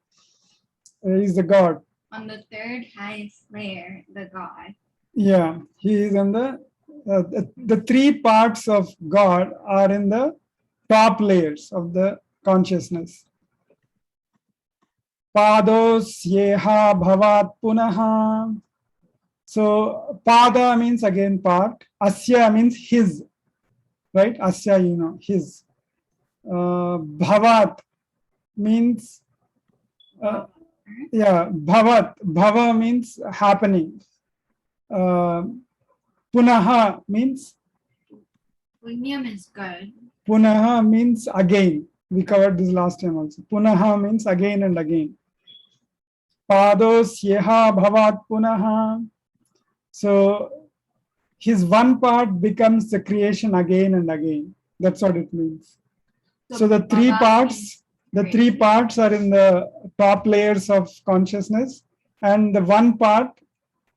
Speaker 1: is the God.
Speaker 2: On the third highest layer, the God.
Speaker 1: Yeah, he is in the three parts of God are in the top layers of the consciousness. Padosyeha bhavat punaha. So pada means again part. Asya means his, right? Asya, you know, his. Bhavat means, yeah, bhavat. Bhava means happening. Punaha means,
Speaker 2: Punyam is good.
Speaker 1: punaha means again. We covered this last time also. Punaha means again and again. Padosyeha bhavat punaha. So his one part becomes the creation again and again. That's what it means. So the three parts, are in the top layers of consciousness, and the one part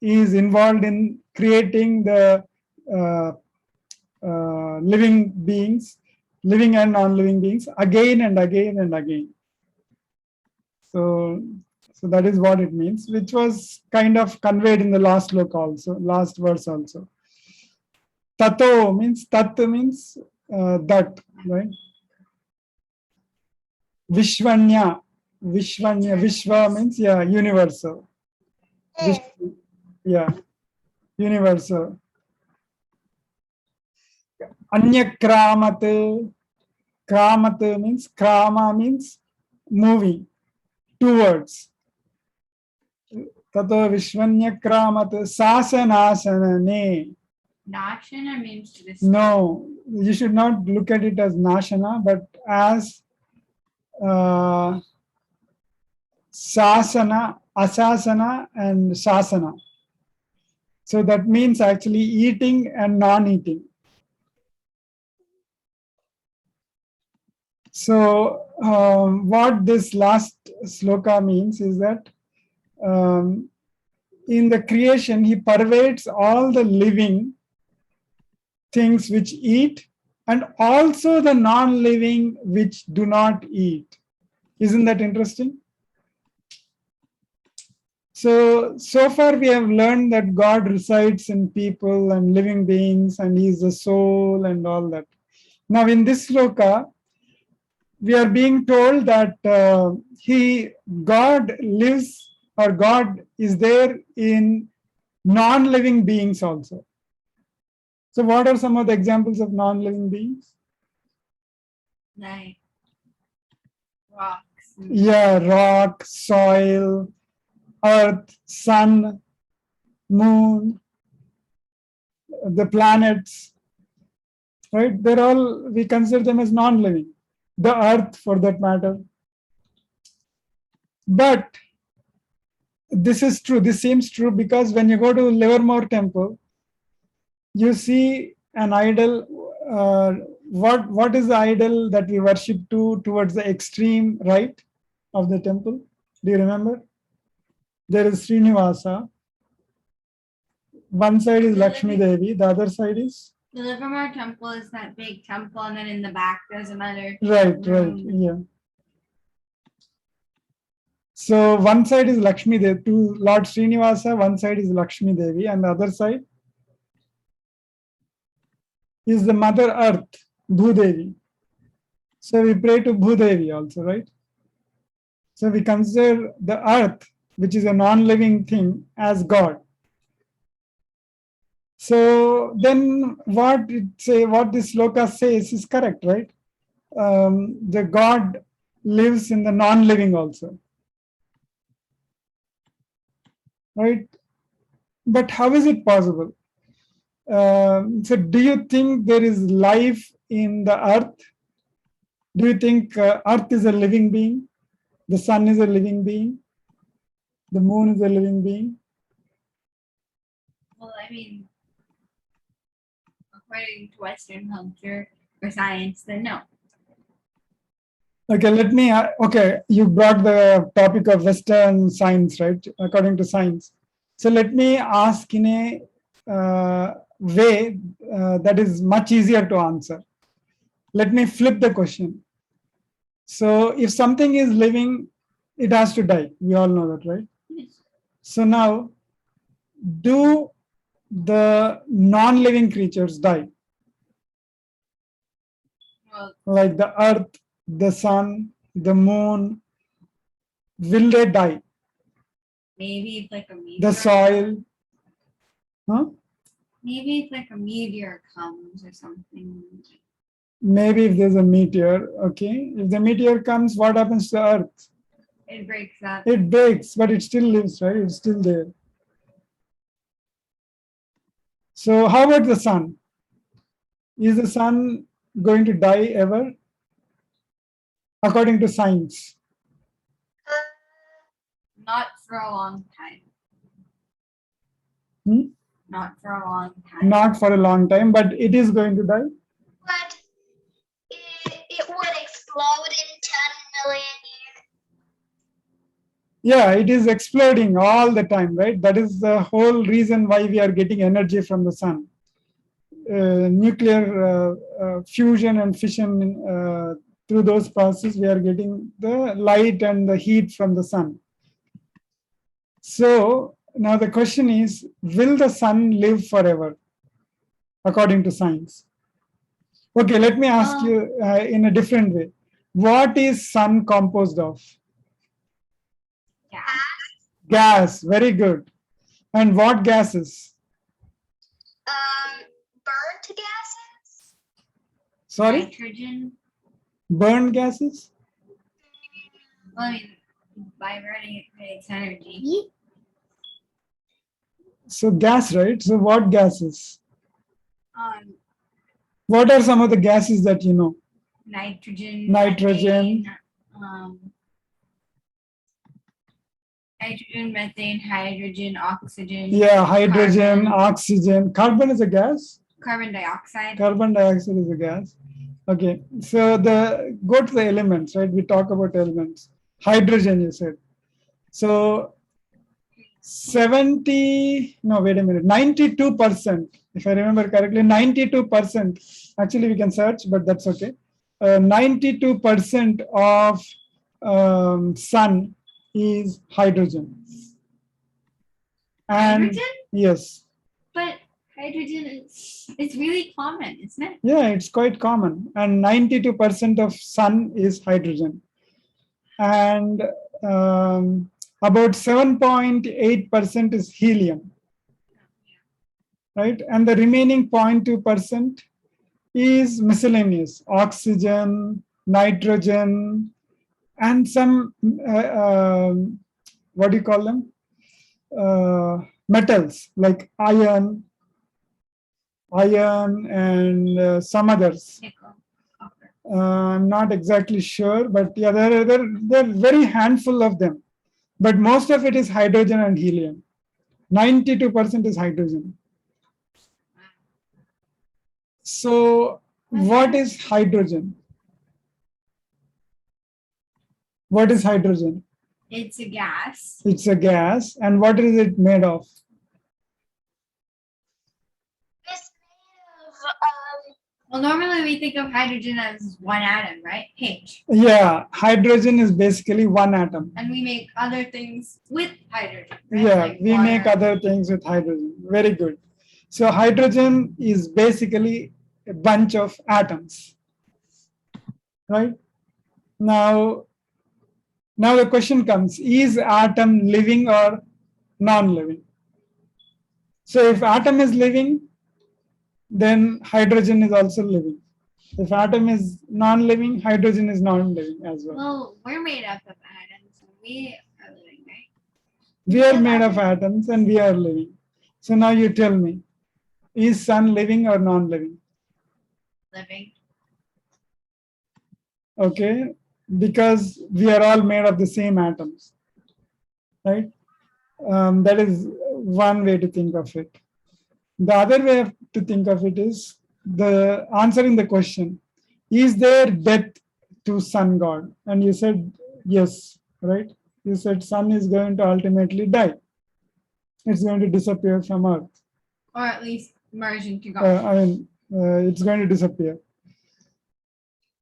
Speaker 1: is involved in creating the living beings, living and non-living beings, again and again and again. So that is what it means, which was kind of conveyed in the last sloka also, last verse also. Tato means, tat means that, right? Vishvanya, Vishva means, yeah, universal. Yeah, universal. Anyakramat, kramat means, krama means moving towards. Tato Vishvanyakramat sasanasana.
Speaker 2: Nashana means to destroy.
Speaker 1: No, you should not look at it as nashana, but as sasana, asasana, and sasana. So that means actually eating and non-eating. So what this last sloka means is that in the creation, he pervades all the living things which eat and also the non-living which do not eat. Isn't that interesting? So far we have learned that God resides in people and living beings, and he is the soul and all that. Now in this sloka, we are being told that God lives, or God is there in non-living beings also. So what are some of the examples of non-living beings?
Speaker 2: Like rocks.
Speaker 1: Yeah, rock, soil, earth, sun, moon, the planets, right? They're all, we consider them as non-living. The earth, for that matter. But this is true, this seems true, because when you go to Livermore Temple, you see an idol. What is the idol that we worship towards the extreme right of the temple? Do you remember? There is Srinivasa. One side is Lakshmi Devi, the other side is?
Speaker 2: The Livermore Temple is that big temple, and then in the back there's another.
Speaker 1: Right, yeah. So one side is Lakshmi Devi, to Lord Srinivasa, one side is Lakshmi Devi, and the other side is the Mother Earth, Bhudevi. So we pray to Bhudevi also, right? So we consider the earth, which is a non-living thing, as God. So then what this sloka says is correct, right? The God lives in the non-living also. Right? But how is it possible? So do you think there is life in the earth? Do you think earth is a living being? The sun is a living being? The moon is a living being?
Speaker 2: Well, I mean, according to Western culture or science, then no.
Speaker 1: Okay, you brought the topic of Western science, right? According to science. So let me ask in a way that is much easier to answer. Let me flip the question. So if something is living, it has to die. We all know that, right? So now, do the non-living creatures die?
Speaker 2: Well,
Speaker 1: like the earth, the sun, the moon, will they die?
Speaker 2: Maybe if like a meteor.
Speaker 1: The soil? Huh?
Speaker 2: Maybe if like a meteor comes or something.
Speaker 1: Maybe if there's a meteor, okay. If the meteor comes, what happens to Earth?
Speaker 2: It breaks up.
Speaker 1: It breaks, but it still lives, right? It's still there. So how about the sun? Is the sun going to die ever? According to science.
Speaker 2: Not for a long time.
Speaker 1: Hmm?
Speaker 2: Not for a long time.
Speaker 1: Not for a long time, but it is going to die.
Speaker 3: But it would explode in 10 million years.
Speaker 1: Yeah, it is exploding all the time, right? That is the whole reason why we are getting energy from the sun. Nuclear fusion and fission, through those processes, we are getting the light and the heat from the sun. So now the question is, will the sun live forever, according to science? Okay, let me ask you in a different way. What is sun composed of?
Speaker 2: Yeah.
Speaker 1: Gas, very good. And what gases?
Speaker 3: Burnt gases?
Speaker 1: Sorry?
Speaker 2: Nitrogen.
Speaker 1: Burn gases?
Speaker 2: Well, I mean, by burning it creates energy.
Speaker 1: So gas, right? So what gases? What are some of the gases that you know?
Speaker 2: Nitrogen.
Speaker 1: Nitrogen.
Speaker 2: Nitrogen, methane, hydrogen, oxygen.
Speaker 1: Yeah, hydrogen,
Speaker 2: carbon.
Speaker 1: Oxygen. Carbon is a gas?
Speaker 2: Carbon dioxide.
Speaker 1: Carbon dioxide is a gas. Okay, so go to the elements, right? We talk about elements. Hydrogen, you said. So 92%, if I remember correctly, 92%, actually we can search, but that's okay. 92% of sun is hydrogen. And
Speaker 2: Hydrogen?
Speaker 1: yes.
Speaker 2: But hydrogen it's really common, isn't it?
Speaker 1: Yeah, it's quite common. And 92% of sun is hydrogen. And about 7.8% is helium, right? And the remaining 0.2% is miscellaneous: oxygen, nitrogen, and some, what do you call them? Metals like iron, and some others.
Speaker 2: Nickel. Copper.
Speaker 1: I'm not exactly sure, but yeah, there are very handful of them. But most of it is hydrogen and helium. 92% is hydrogen. So what is hydrogen? What is hydrogen?
Speaker 2: It's a gas.
Speaker 1: It's a gas. And what is it made of?
Speaker 3: It's made of
Speaker 2: Well, normally we think of hydrogen as one atom, right? H.
Speaker 1: Yeah, hydrogen is basically one atom.
Speaker 2: And we make other things with hydrogen, right?
Speaker 1: Yeah,
Speaker 2: Like
Speaker 1: we make
Speaker 2: water.
Speaker 1: other things with hydrogen. Very good. So hydrogen is basically a bunch of atoms, right? Now the question comes, is atom living or non-living? So if atom is living, then hydrogen is also living. If atom is non-living, hydrogen is non-living as well.
Speaker 2: Well, we're made up of atoms, and we are living, right?
Speaker 1: We are made of atoms and we are living. So now you tell me, is sun living or non-living?
Speaker 2: Living.
Speaker 1: Okay, because we are all made of the same atoms, right? That is one way to think of it. The other way to think of it is the answering the question, is there death to sun god? And you said yes, right? You said sun is going to ultimately die. It's going to disappear from earth.
Speaker 2: Or at least merge into God.
Speaker 1: It's going to disappear.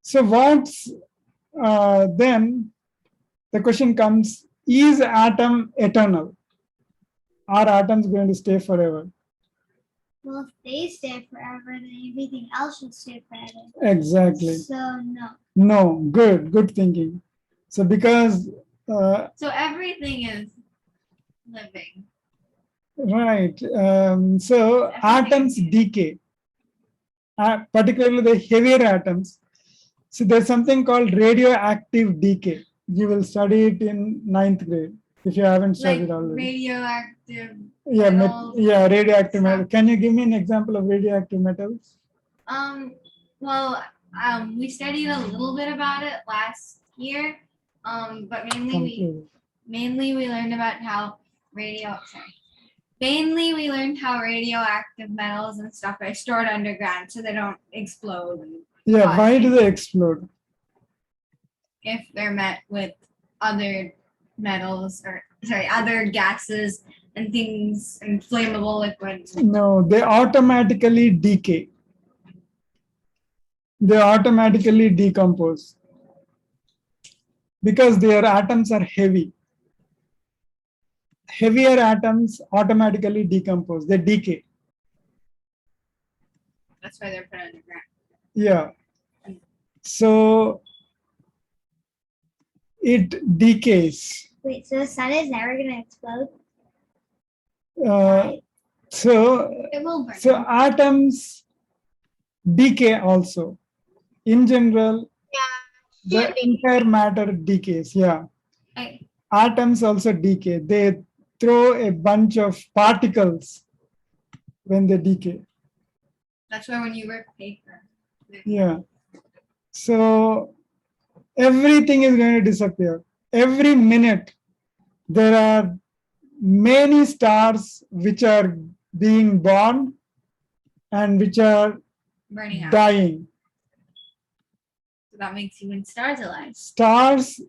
Speaker 1: So what's then the question comes, is atom eternal? Are atoms going to stay forever?
Speaker 3: well, if they stay forever, then everything else should stay forever.
Speaker 1: Exactly.
Speaker 3: So no.
Speaker 1: No, good thinking. So because
Speaker 2: So everything is living.
Speaker 1: Right. So atoms decay, particularly the heavier atoms. So there's something called radioactive decay. You will study it in 9th grade if you haven't studied
Speaker 2: Like
Speaker 1: already.
Speaker 2: radioactive
Speaker 1: Yeah,
Speaker 2: metals.
Speaker 1: radioactive metal.
Speaker 2: stuff.
Speaker 1: Can you give me an example of radioactive metals?
Speaker 2: Well, we studied a little bit about it last year. But mainly we learned about how mainly we learned how radioactive metals and stuff are stored underground so they don't explode.
Speaker 1: Yeah, why do they explode?
Speaker 2: If they're met with other metals or other gases and things and flammable liquids.
Speaker 1: No, they automatically decay. They automatically decompose because their atoms are heavy. Heavier atoms automatically decompose, they decay.
Speaker 2: That's why they're put underground.
Speaker 1: Yeah. So it decays.
Speaker 3: Wait, so the sun is never going to explode?
Speaker 1: So
Speaker 2: It will burn.
Speaker 1: So atoms decay also. In general, the entire matter decays. Yeah. Atoms also decay. They throw a bunch of particles when they decay.
Speaker 2: That's why when you rip paper.
Speaker 1: Yeah. So everything is going to disappear. Every minute, there are many stars which are being born and which are
Speaker 2: Burning out.
Speaker 1: dying.
Speaker 2: So that makes even stars alive.
Speaker 1: Stars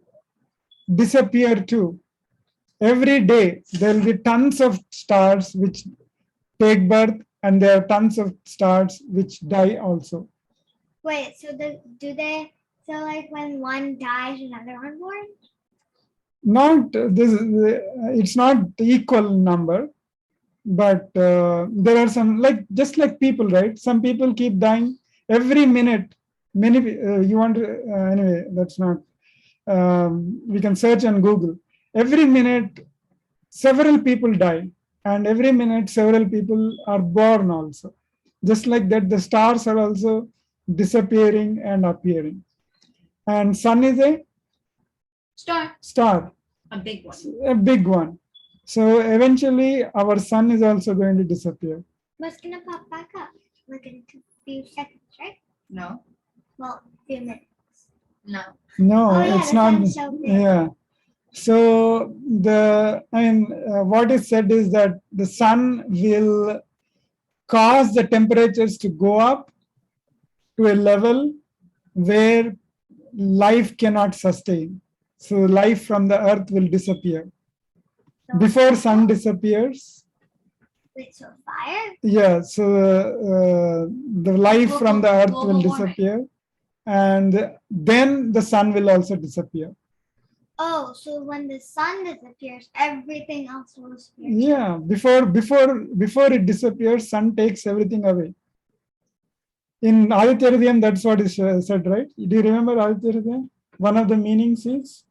Speaker 1: disappear too. Every day, there will be tons of stars which take birth, and there are tons of stars which die also.
Speaker 3: Wait, so so like when one dies, another one born?
Speaker 1: Not this. It's not equal number, but there are some just like people, right? Some people keep dying every minute. Many you want to anyway. That's not. We can search on Google. Every minute, several people die, and every minute, several people are born also. Just like that, the stars are also disappearing and appearing. And sun is a star,
Speaker 2: A big one.
Speaker 1: a big one. So eventually, our sun is also going to disappear.
Speaker 3: But it's going to pop back up like in a few seconds, right?
Speaker 2: No.
Speaker 3: Well, a few minutes.
Speaker 2: No.
Speaker 1: No,
Speaker 3: Oh, yeah,
Speaker 1: it's
Speaker 3: the
Speaker 1: not.
Speaker 3: sun's so big.
Speaker 1: Yeah. So what is said is that the sun will cause the temperatures to go up to a level where life cannot sustain. So life from the earth will disappear.
Speaker 3: So
Speaker 1: Before sun disappears,
Speaker 3: Wait, so fire?
Speaker 1: yeah, so the life from the earth will
Speaker 2: Global warming.
Speaker 1: disappear, and then the sun will also disappear.
Speaker 3: Oh, so when the sun disappears, everything else will disappear.
Speaker 1: Yeah, before it disappears, sun takes everything away. In Aditya Hridayam, that's what is said, right? Do you remember Aditya Hridayam? One of the meanings is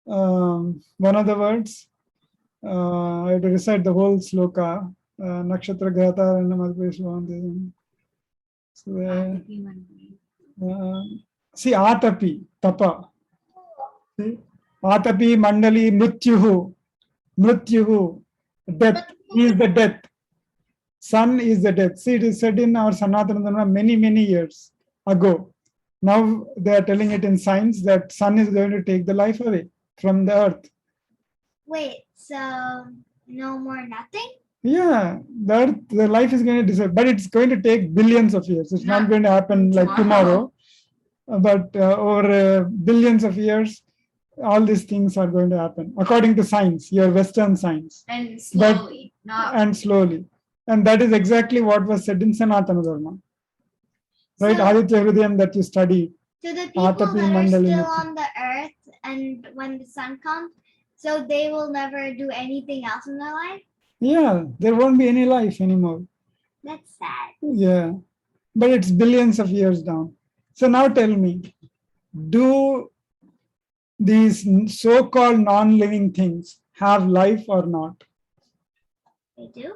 Speaker 1: one of the words. I have to recite the whole sloka. Nakshatra Ghata and Namadveshwan. See, Atapi, Tapa. See? Atapi Mandali Mrityuhu. Mrityuhu. Death. He is the death. Sun is the death. See, it is said in our Sanatana Dharma many, many years ago. Now they are telling it in science that sun is going to take the life away from the earth.
Speaker 3: Wait, so no more nothing?
Speaker 1: Yeah, the life is going to disappear, but it's going to take billions of years. It's not going to happen like tomorrow, but over billions of years, all these things are going to happen according to science, your Western science.
Speaker 2: And slowly,
Speaker 1: and slowly. And that is exactly what was said in Sanatana Dharma. Right,
Speaker 3: So-
Speaker 1: Aditya Hridayam that you study.
Speaker 3: So the people
Speaker 1: Atapi
Speaker 3: that are
Speaker 1: Mandali
Speaker 3: still
Speaker 1: Mrityuhu.
Speaker 3: on the earth and when the sun comes, so they will never do anything else in their life?
Speaker 1: Yeah, there won't be any life anymore.
Speaker 3: That's sad.
Speaker 1: Yeah, but it's billions of years down. So now tell me, do these so-called non-living things have life or not?
Speaker 3: They do?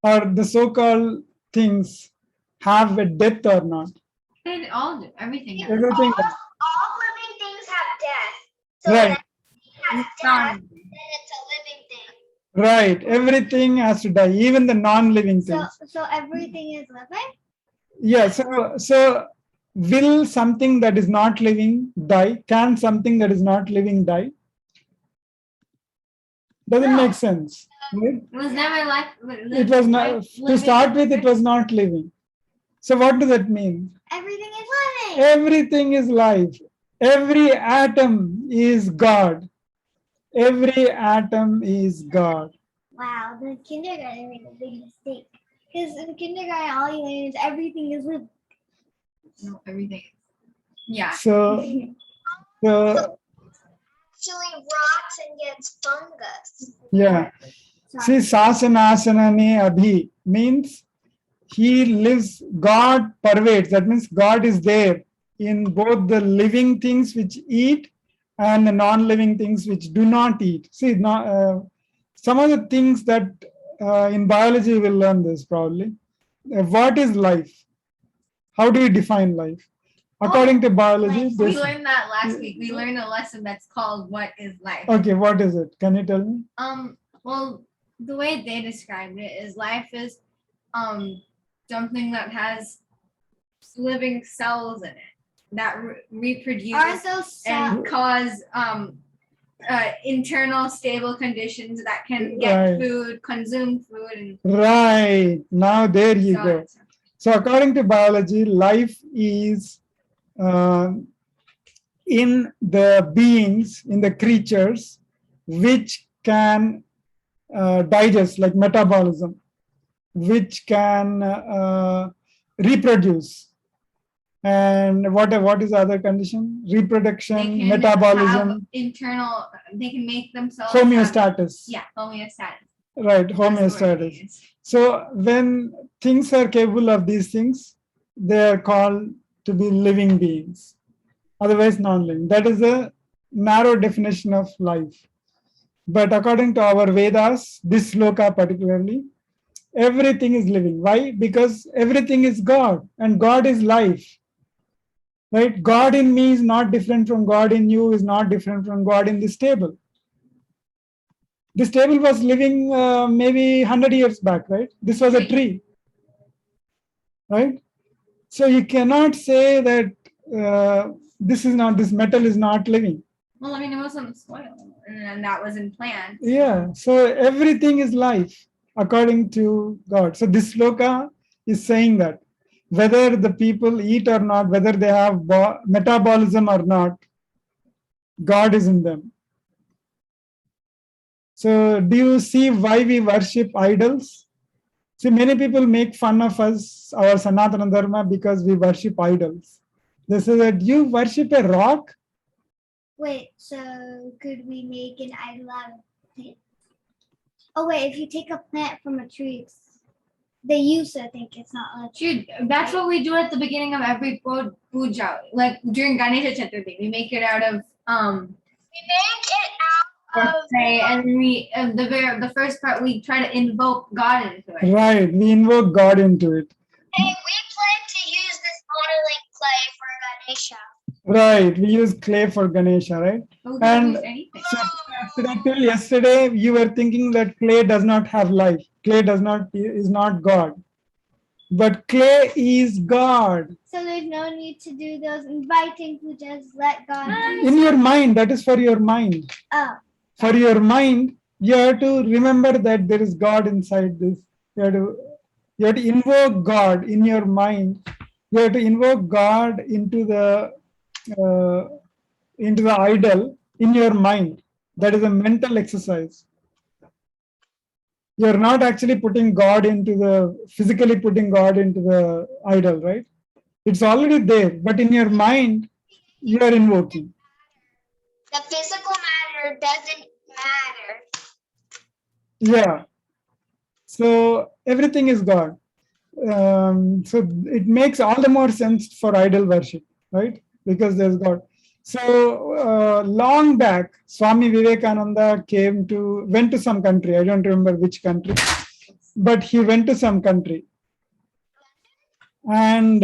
Speaker 1: Or the so-called things have a death or not?
Speaker 2: They all do. Everything does.
Speaker 1: Everything.
Speaker 3: All living things have death. So
Speaker 1: Right.
Speaker 3: when it has death, then it's a living thing.
Speaker 1: Right. Everything has to die, even the non-living things.
Speaker 3: So everything is living?
Speaker 1: Yeah. So will something that is not living die? Can something that is not living die? Doesn't
Speaker 2: No.
Speaker 1: make sense. Right?
Speaker 2: It was never like
Speaker 1: It was not, to start with, it was not living. So what does that mean?
Speaker 3: Everything is living.
Speaker 1: Everything is life. Every atom is God. Every atom is God.
Speaker 3: Wow, the kindergarten made a big mistake. Because in kindergarten, all you learn is everything is living.
Speaker 2: No, everything. Yeah.
Speaker 1: So
Speaker 3: Actually rots and gets fungus.
Speaker 1: yeah. See, sasanasana abhi means he lives, God pervades. That means God is there in both the living things which eat and the non-living things which do not eat. See, some of the things that in biology we'll learn this probably. What is life? How do you define life? According to biology,
Speaker 3: life.
Speaker 2: We learned that last week. We learned a lesson that's called "What is Life."
Speaker 1: okay, what is it? Can you tell me?
Speaker 2: Well, the way they described it is life is something that has living cells in it that reproduce
Speaker 3: Are those cells?
Speaker 2: and cause internal stable conditions that can get
Speaker 1: Right.
Speaker 2: food, consume food, and
Speaker 1: Right. Now there you
Speaker 2: so on
Speaker 1: go.
Speaker 2: and so forth.
Speaker 1: So according to biology, life is in the beings, in the creatures, which can digest, like metabolism, which can reproduce. And what is the other condition?
Speaker 2: They
Speaker 1: Reproduction,
Speaker 2: can
Speaker 1: metabolism,
Speaker 2: have internal. They can make themselves have-
Speaker 1: homeostasis.
Speaker 2: yeah, homeostasis.
Speaker 1: Right,
Speaker 2: That's the word they
Speaker 1: homeostasis.
Speaker 2: use.
Speaker 1: So when things are capable of these things, they are called to be living beings, otherwise non-living. That is a narrow definition of life. But according to our Vedas, this sloka particularly, everything is living. Why? Because everything is God and God is life. Right? God in me is not different from God in you, is not different from God in this table. This table was living maybe 100 years back, right? This was a tree, right? So you cannot say that this metal is not living.
Speaker 2: Well, I mean, it was on the soil, and that was in plants.
Speaker 1: Yeah, so everything is life according to God. So this sloka is saying that whether the people eat or not, whether they have metabolism or not, God is in them. So do you see why we worship idols? See, many people make fun of us, our Sanatana Dharma, because we worship idols. They say that you worship a rock.
Speaker 3: Wait, so could we make an idol out of plant? Oh wait, if you take a plant from a tree, they used to think it's not a tree.
Speaker 2: Dude, that's what we do at the beginning of every puja. Like during Ganesha Chaturthi, we make it out of
Speaker 3: We make it out of
Speaker 2: clay, and we the first part we try to invoke God into it.
Speaker 1: Right, we invoke God into it.
Speaker 3: Hey, we plan to use this modeling clay for Ganesha.
Speaker 1: Right, we use clay for Ganesha, right?
Speaker 2: But we
Speaker 1: And
Speaker 2: don't use anything.
Speaker 1: So till yesterday, you were thinking that clay does not have life. Clay is not God. But clay is God.
Speaker 3: So there's no need to do those inviting pujas. Let God do.
Speaker 1: In your mind, that is for your mind.
Speaker 3: Oh,
Speaker 1: For your mind, you have to remember that there is God inside this. You have to invoke God in your mind. You have to invoke God into the idol in your mind. That is a mental exercise. You're not actually physically putting God into the idol, right? It's already there, but in your mind, you are invoking.
Speaker 3: the physical matter doesn't matter.
Speaker 1: Yeah. So everything is God. So it makes all the more sense for idol worship, right? Because there's God. So long back, Swami Vivekananda went to some country. I don't remember which country, but he went to some country. And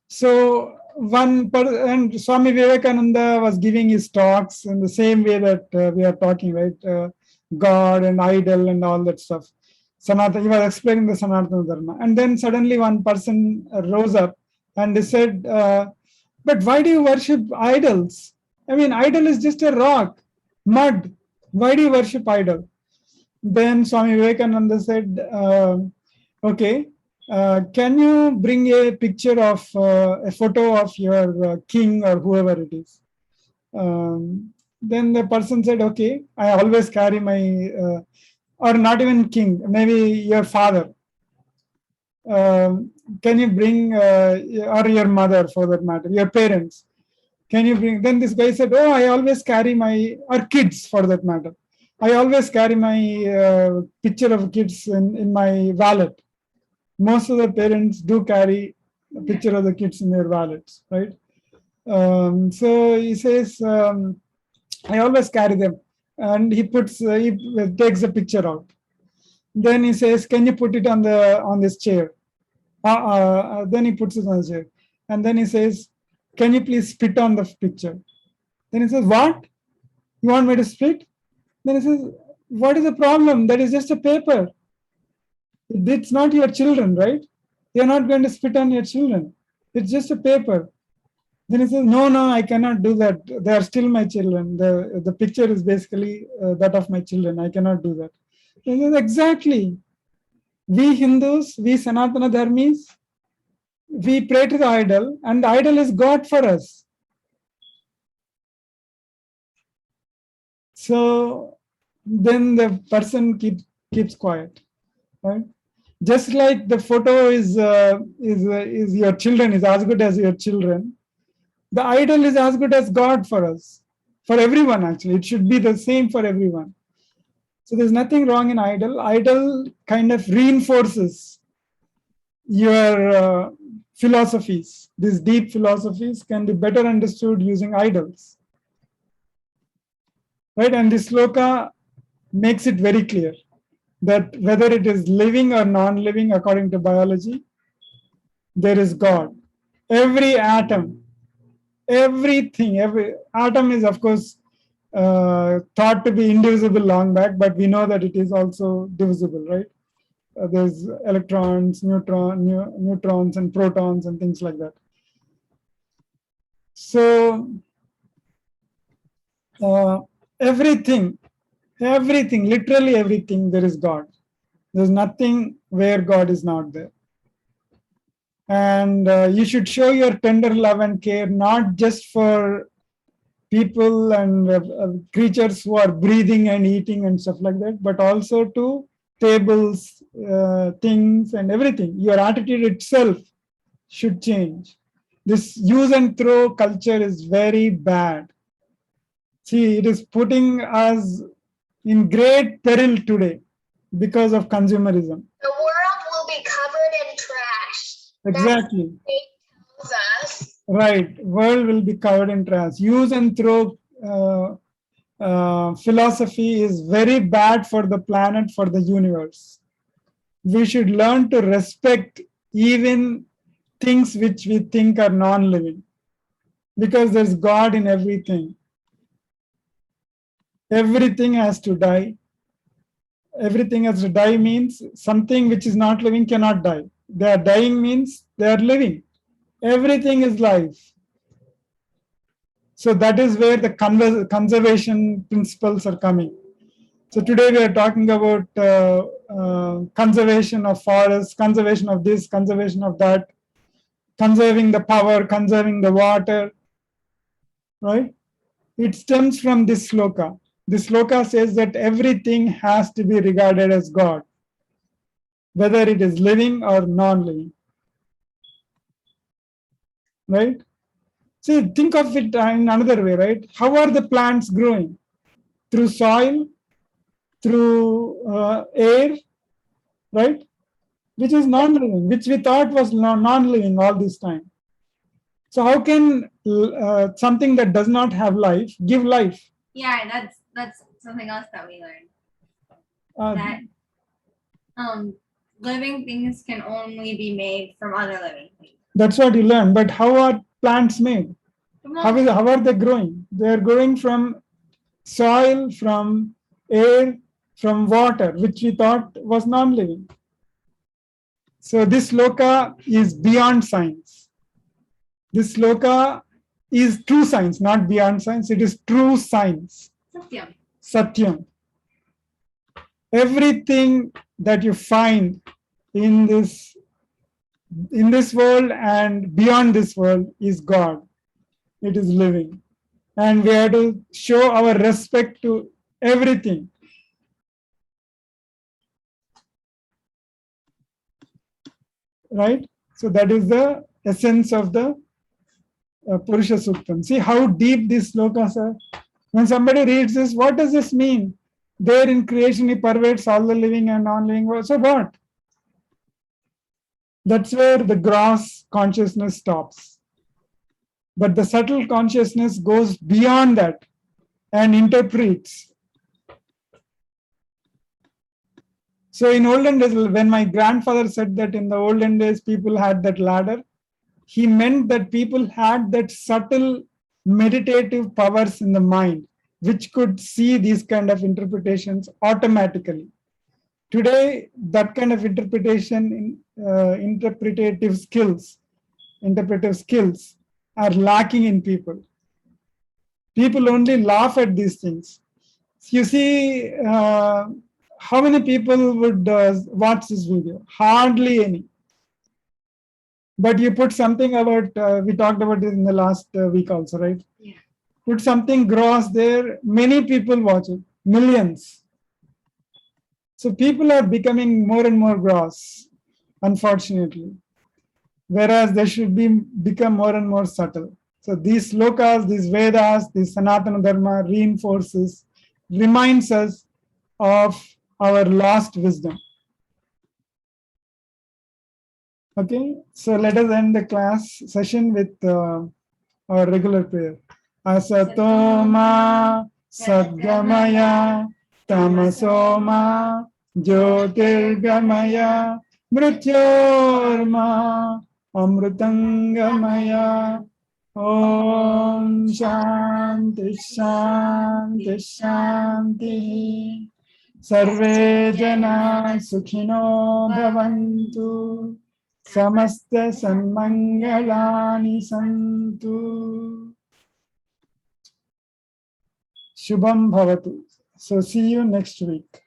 Speaker 1: so and Swami Vivekananda was giving his talks in the same way that we are talking, right? God and idol and all that stuff. He was explaining the Sanatana Dharma. And then suddenly one person rose up and they said, but why do you worship idols? I mean, idol is just a rock, mud. Why do you worship idol? Then Swami Vivekananda said, okay, can you bring a picture of a photo of your king or whoever it is? Then the person said, okay, I always carry my, or not even king, maybe your father. Can you bring, or your mother for that matter, your parents? Can you bring? Then this guy said, oh, I always carry my, or kids for that matter. I always carry my picture of kids in my wallet. Most of the parents do carry a picture of the kids in their wallets, right? So he says, I always carry them. And he takes the picture out. Then he says, can you put it on this chair? Then he puts it on the chair. And then he says, can you please spit on the picture? Then he says, what? You want me to spit? Then he says, what is the problem? That is just a paper. It's not your children, right? You're not going to spit on your children. It's just a paper. Then he says, no, I cannot do that. They are still my children. The picture is basically that of my children. I cannot do that. He says, exactly. We Hindus, we Sanatana Dharmis, we pray to the idol, and the idol is God for us. So then the person keeps quiet, right? Just like the photo is your children, is as good as your children. The idol is as good as God for us, for everyone actually. It should be the same for everyone. So there's nothing wrong in idol. Idol kind of reinforces your philosophies. These deep philosophies can be better understood using idols. Right? And this sloka makes it very clear that whether it is living or non-living according to biology, there is God. Every atom, everything, every atom is of course thought to be indivisible long back, but we know that it is also divisible, right? There's electrons, neutrons and protons and things like that. So everything, literally everything, there is God. There's nothing where God is not there. And you should show your tender love and care, not just for people and creatures who are breathing and eating and stuff like that, but also to tables, things and everything. Your attitude itself should change. This use and throw culture is very bad. See, it is putting us in great peril today because of consumerism.
Speaker 4: The world will be covered in trash.
Speaker 1: Exactly.
Speaker 4: Tells us.
Speaker 1: Right. World will be covered in trash. Use and throw philosophy is very bad for the planet, for the universe. We should learn to respect even things which we think are non-living, because there's God in everything. Everything has to die. Everything has to die means something which is not living cannot die. They are dying means they are living. Everything is life. So that is where the conservation principles are coming. So today we are talking about conservation of forests, conservation of this, conservation of that, conserving the power, conserving the water, right? It stems from this sloka. This sloka says that everything has to be regarded as God, whether it is living or non-living, right? See, think of it in another way, right? How are the plants growing? Through soil, through air, right? Which is non-living, which we thought was non-living all this time. So how can something that does not have life, give life.
Speaker 2: Yeah, that's something else that we learned.
Speaker 1: Uh,
Speaker 2: That living things can only be made from other living things.
Speaker 1: that's what you learn. But how are plants made? How are they growing? They are growing from soil, from air, from water, which we thought was non-living. So this sloka is beyond science. This sloka is true science, not beyond science. It is true science.
Speaker 2: Satyam.
Speaker 1: Satyam. Everything that you find in this world and beyond this world is God. It is living. And we have to show our respect to everything. Right? So that is the essence of the Purusha Suktam. See how deep these slokas are. When somebody reads this, what does this mean? There in creation, he pervades all the living and non-living world. So what? That's where the gross consciousness stops. But the subtle consciousness goes beyond that and interprets. So in olden days, when my grandfather said that in the olden days people had that ladder, he meant that people had that subtle meditative powers in the mind, which could see these kind of interpretations automatically. Today, that kind of interpretive skills are lacking in people. People only laugh at these things. You see, how many people would watch this video? Hardly any. But you put something about, we talked about it in the last week also, right?
Speaker 2: Yeah.
Speaker 1: Put something gross there, many people watch it, millions. So people are becoming more and more gross, unfortunately. Whereas they should become more and more subtle. So these slokas, these Vedas, this Sanatana Dharma reminds us of our lost wisdom. Okay, so let us end the class session with our regular prayer. Asatoma Sadgamaya Tamasoma Jyotirgamaya Mrityorma Amrutangamaya. Om Shanti Shanti Shanti. Sarve Jana Sukhino Bhavantu. Samasta Sanmangalani Santu. Shubham Bhavatu. So see you next week.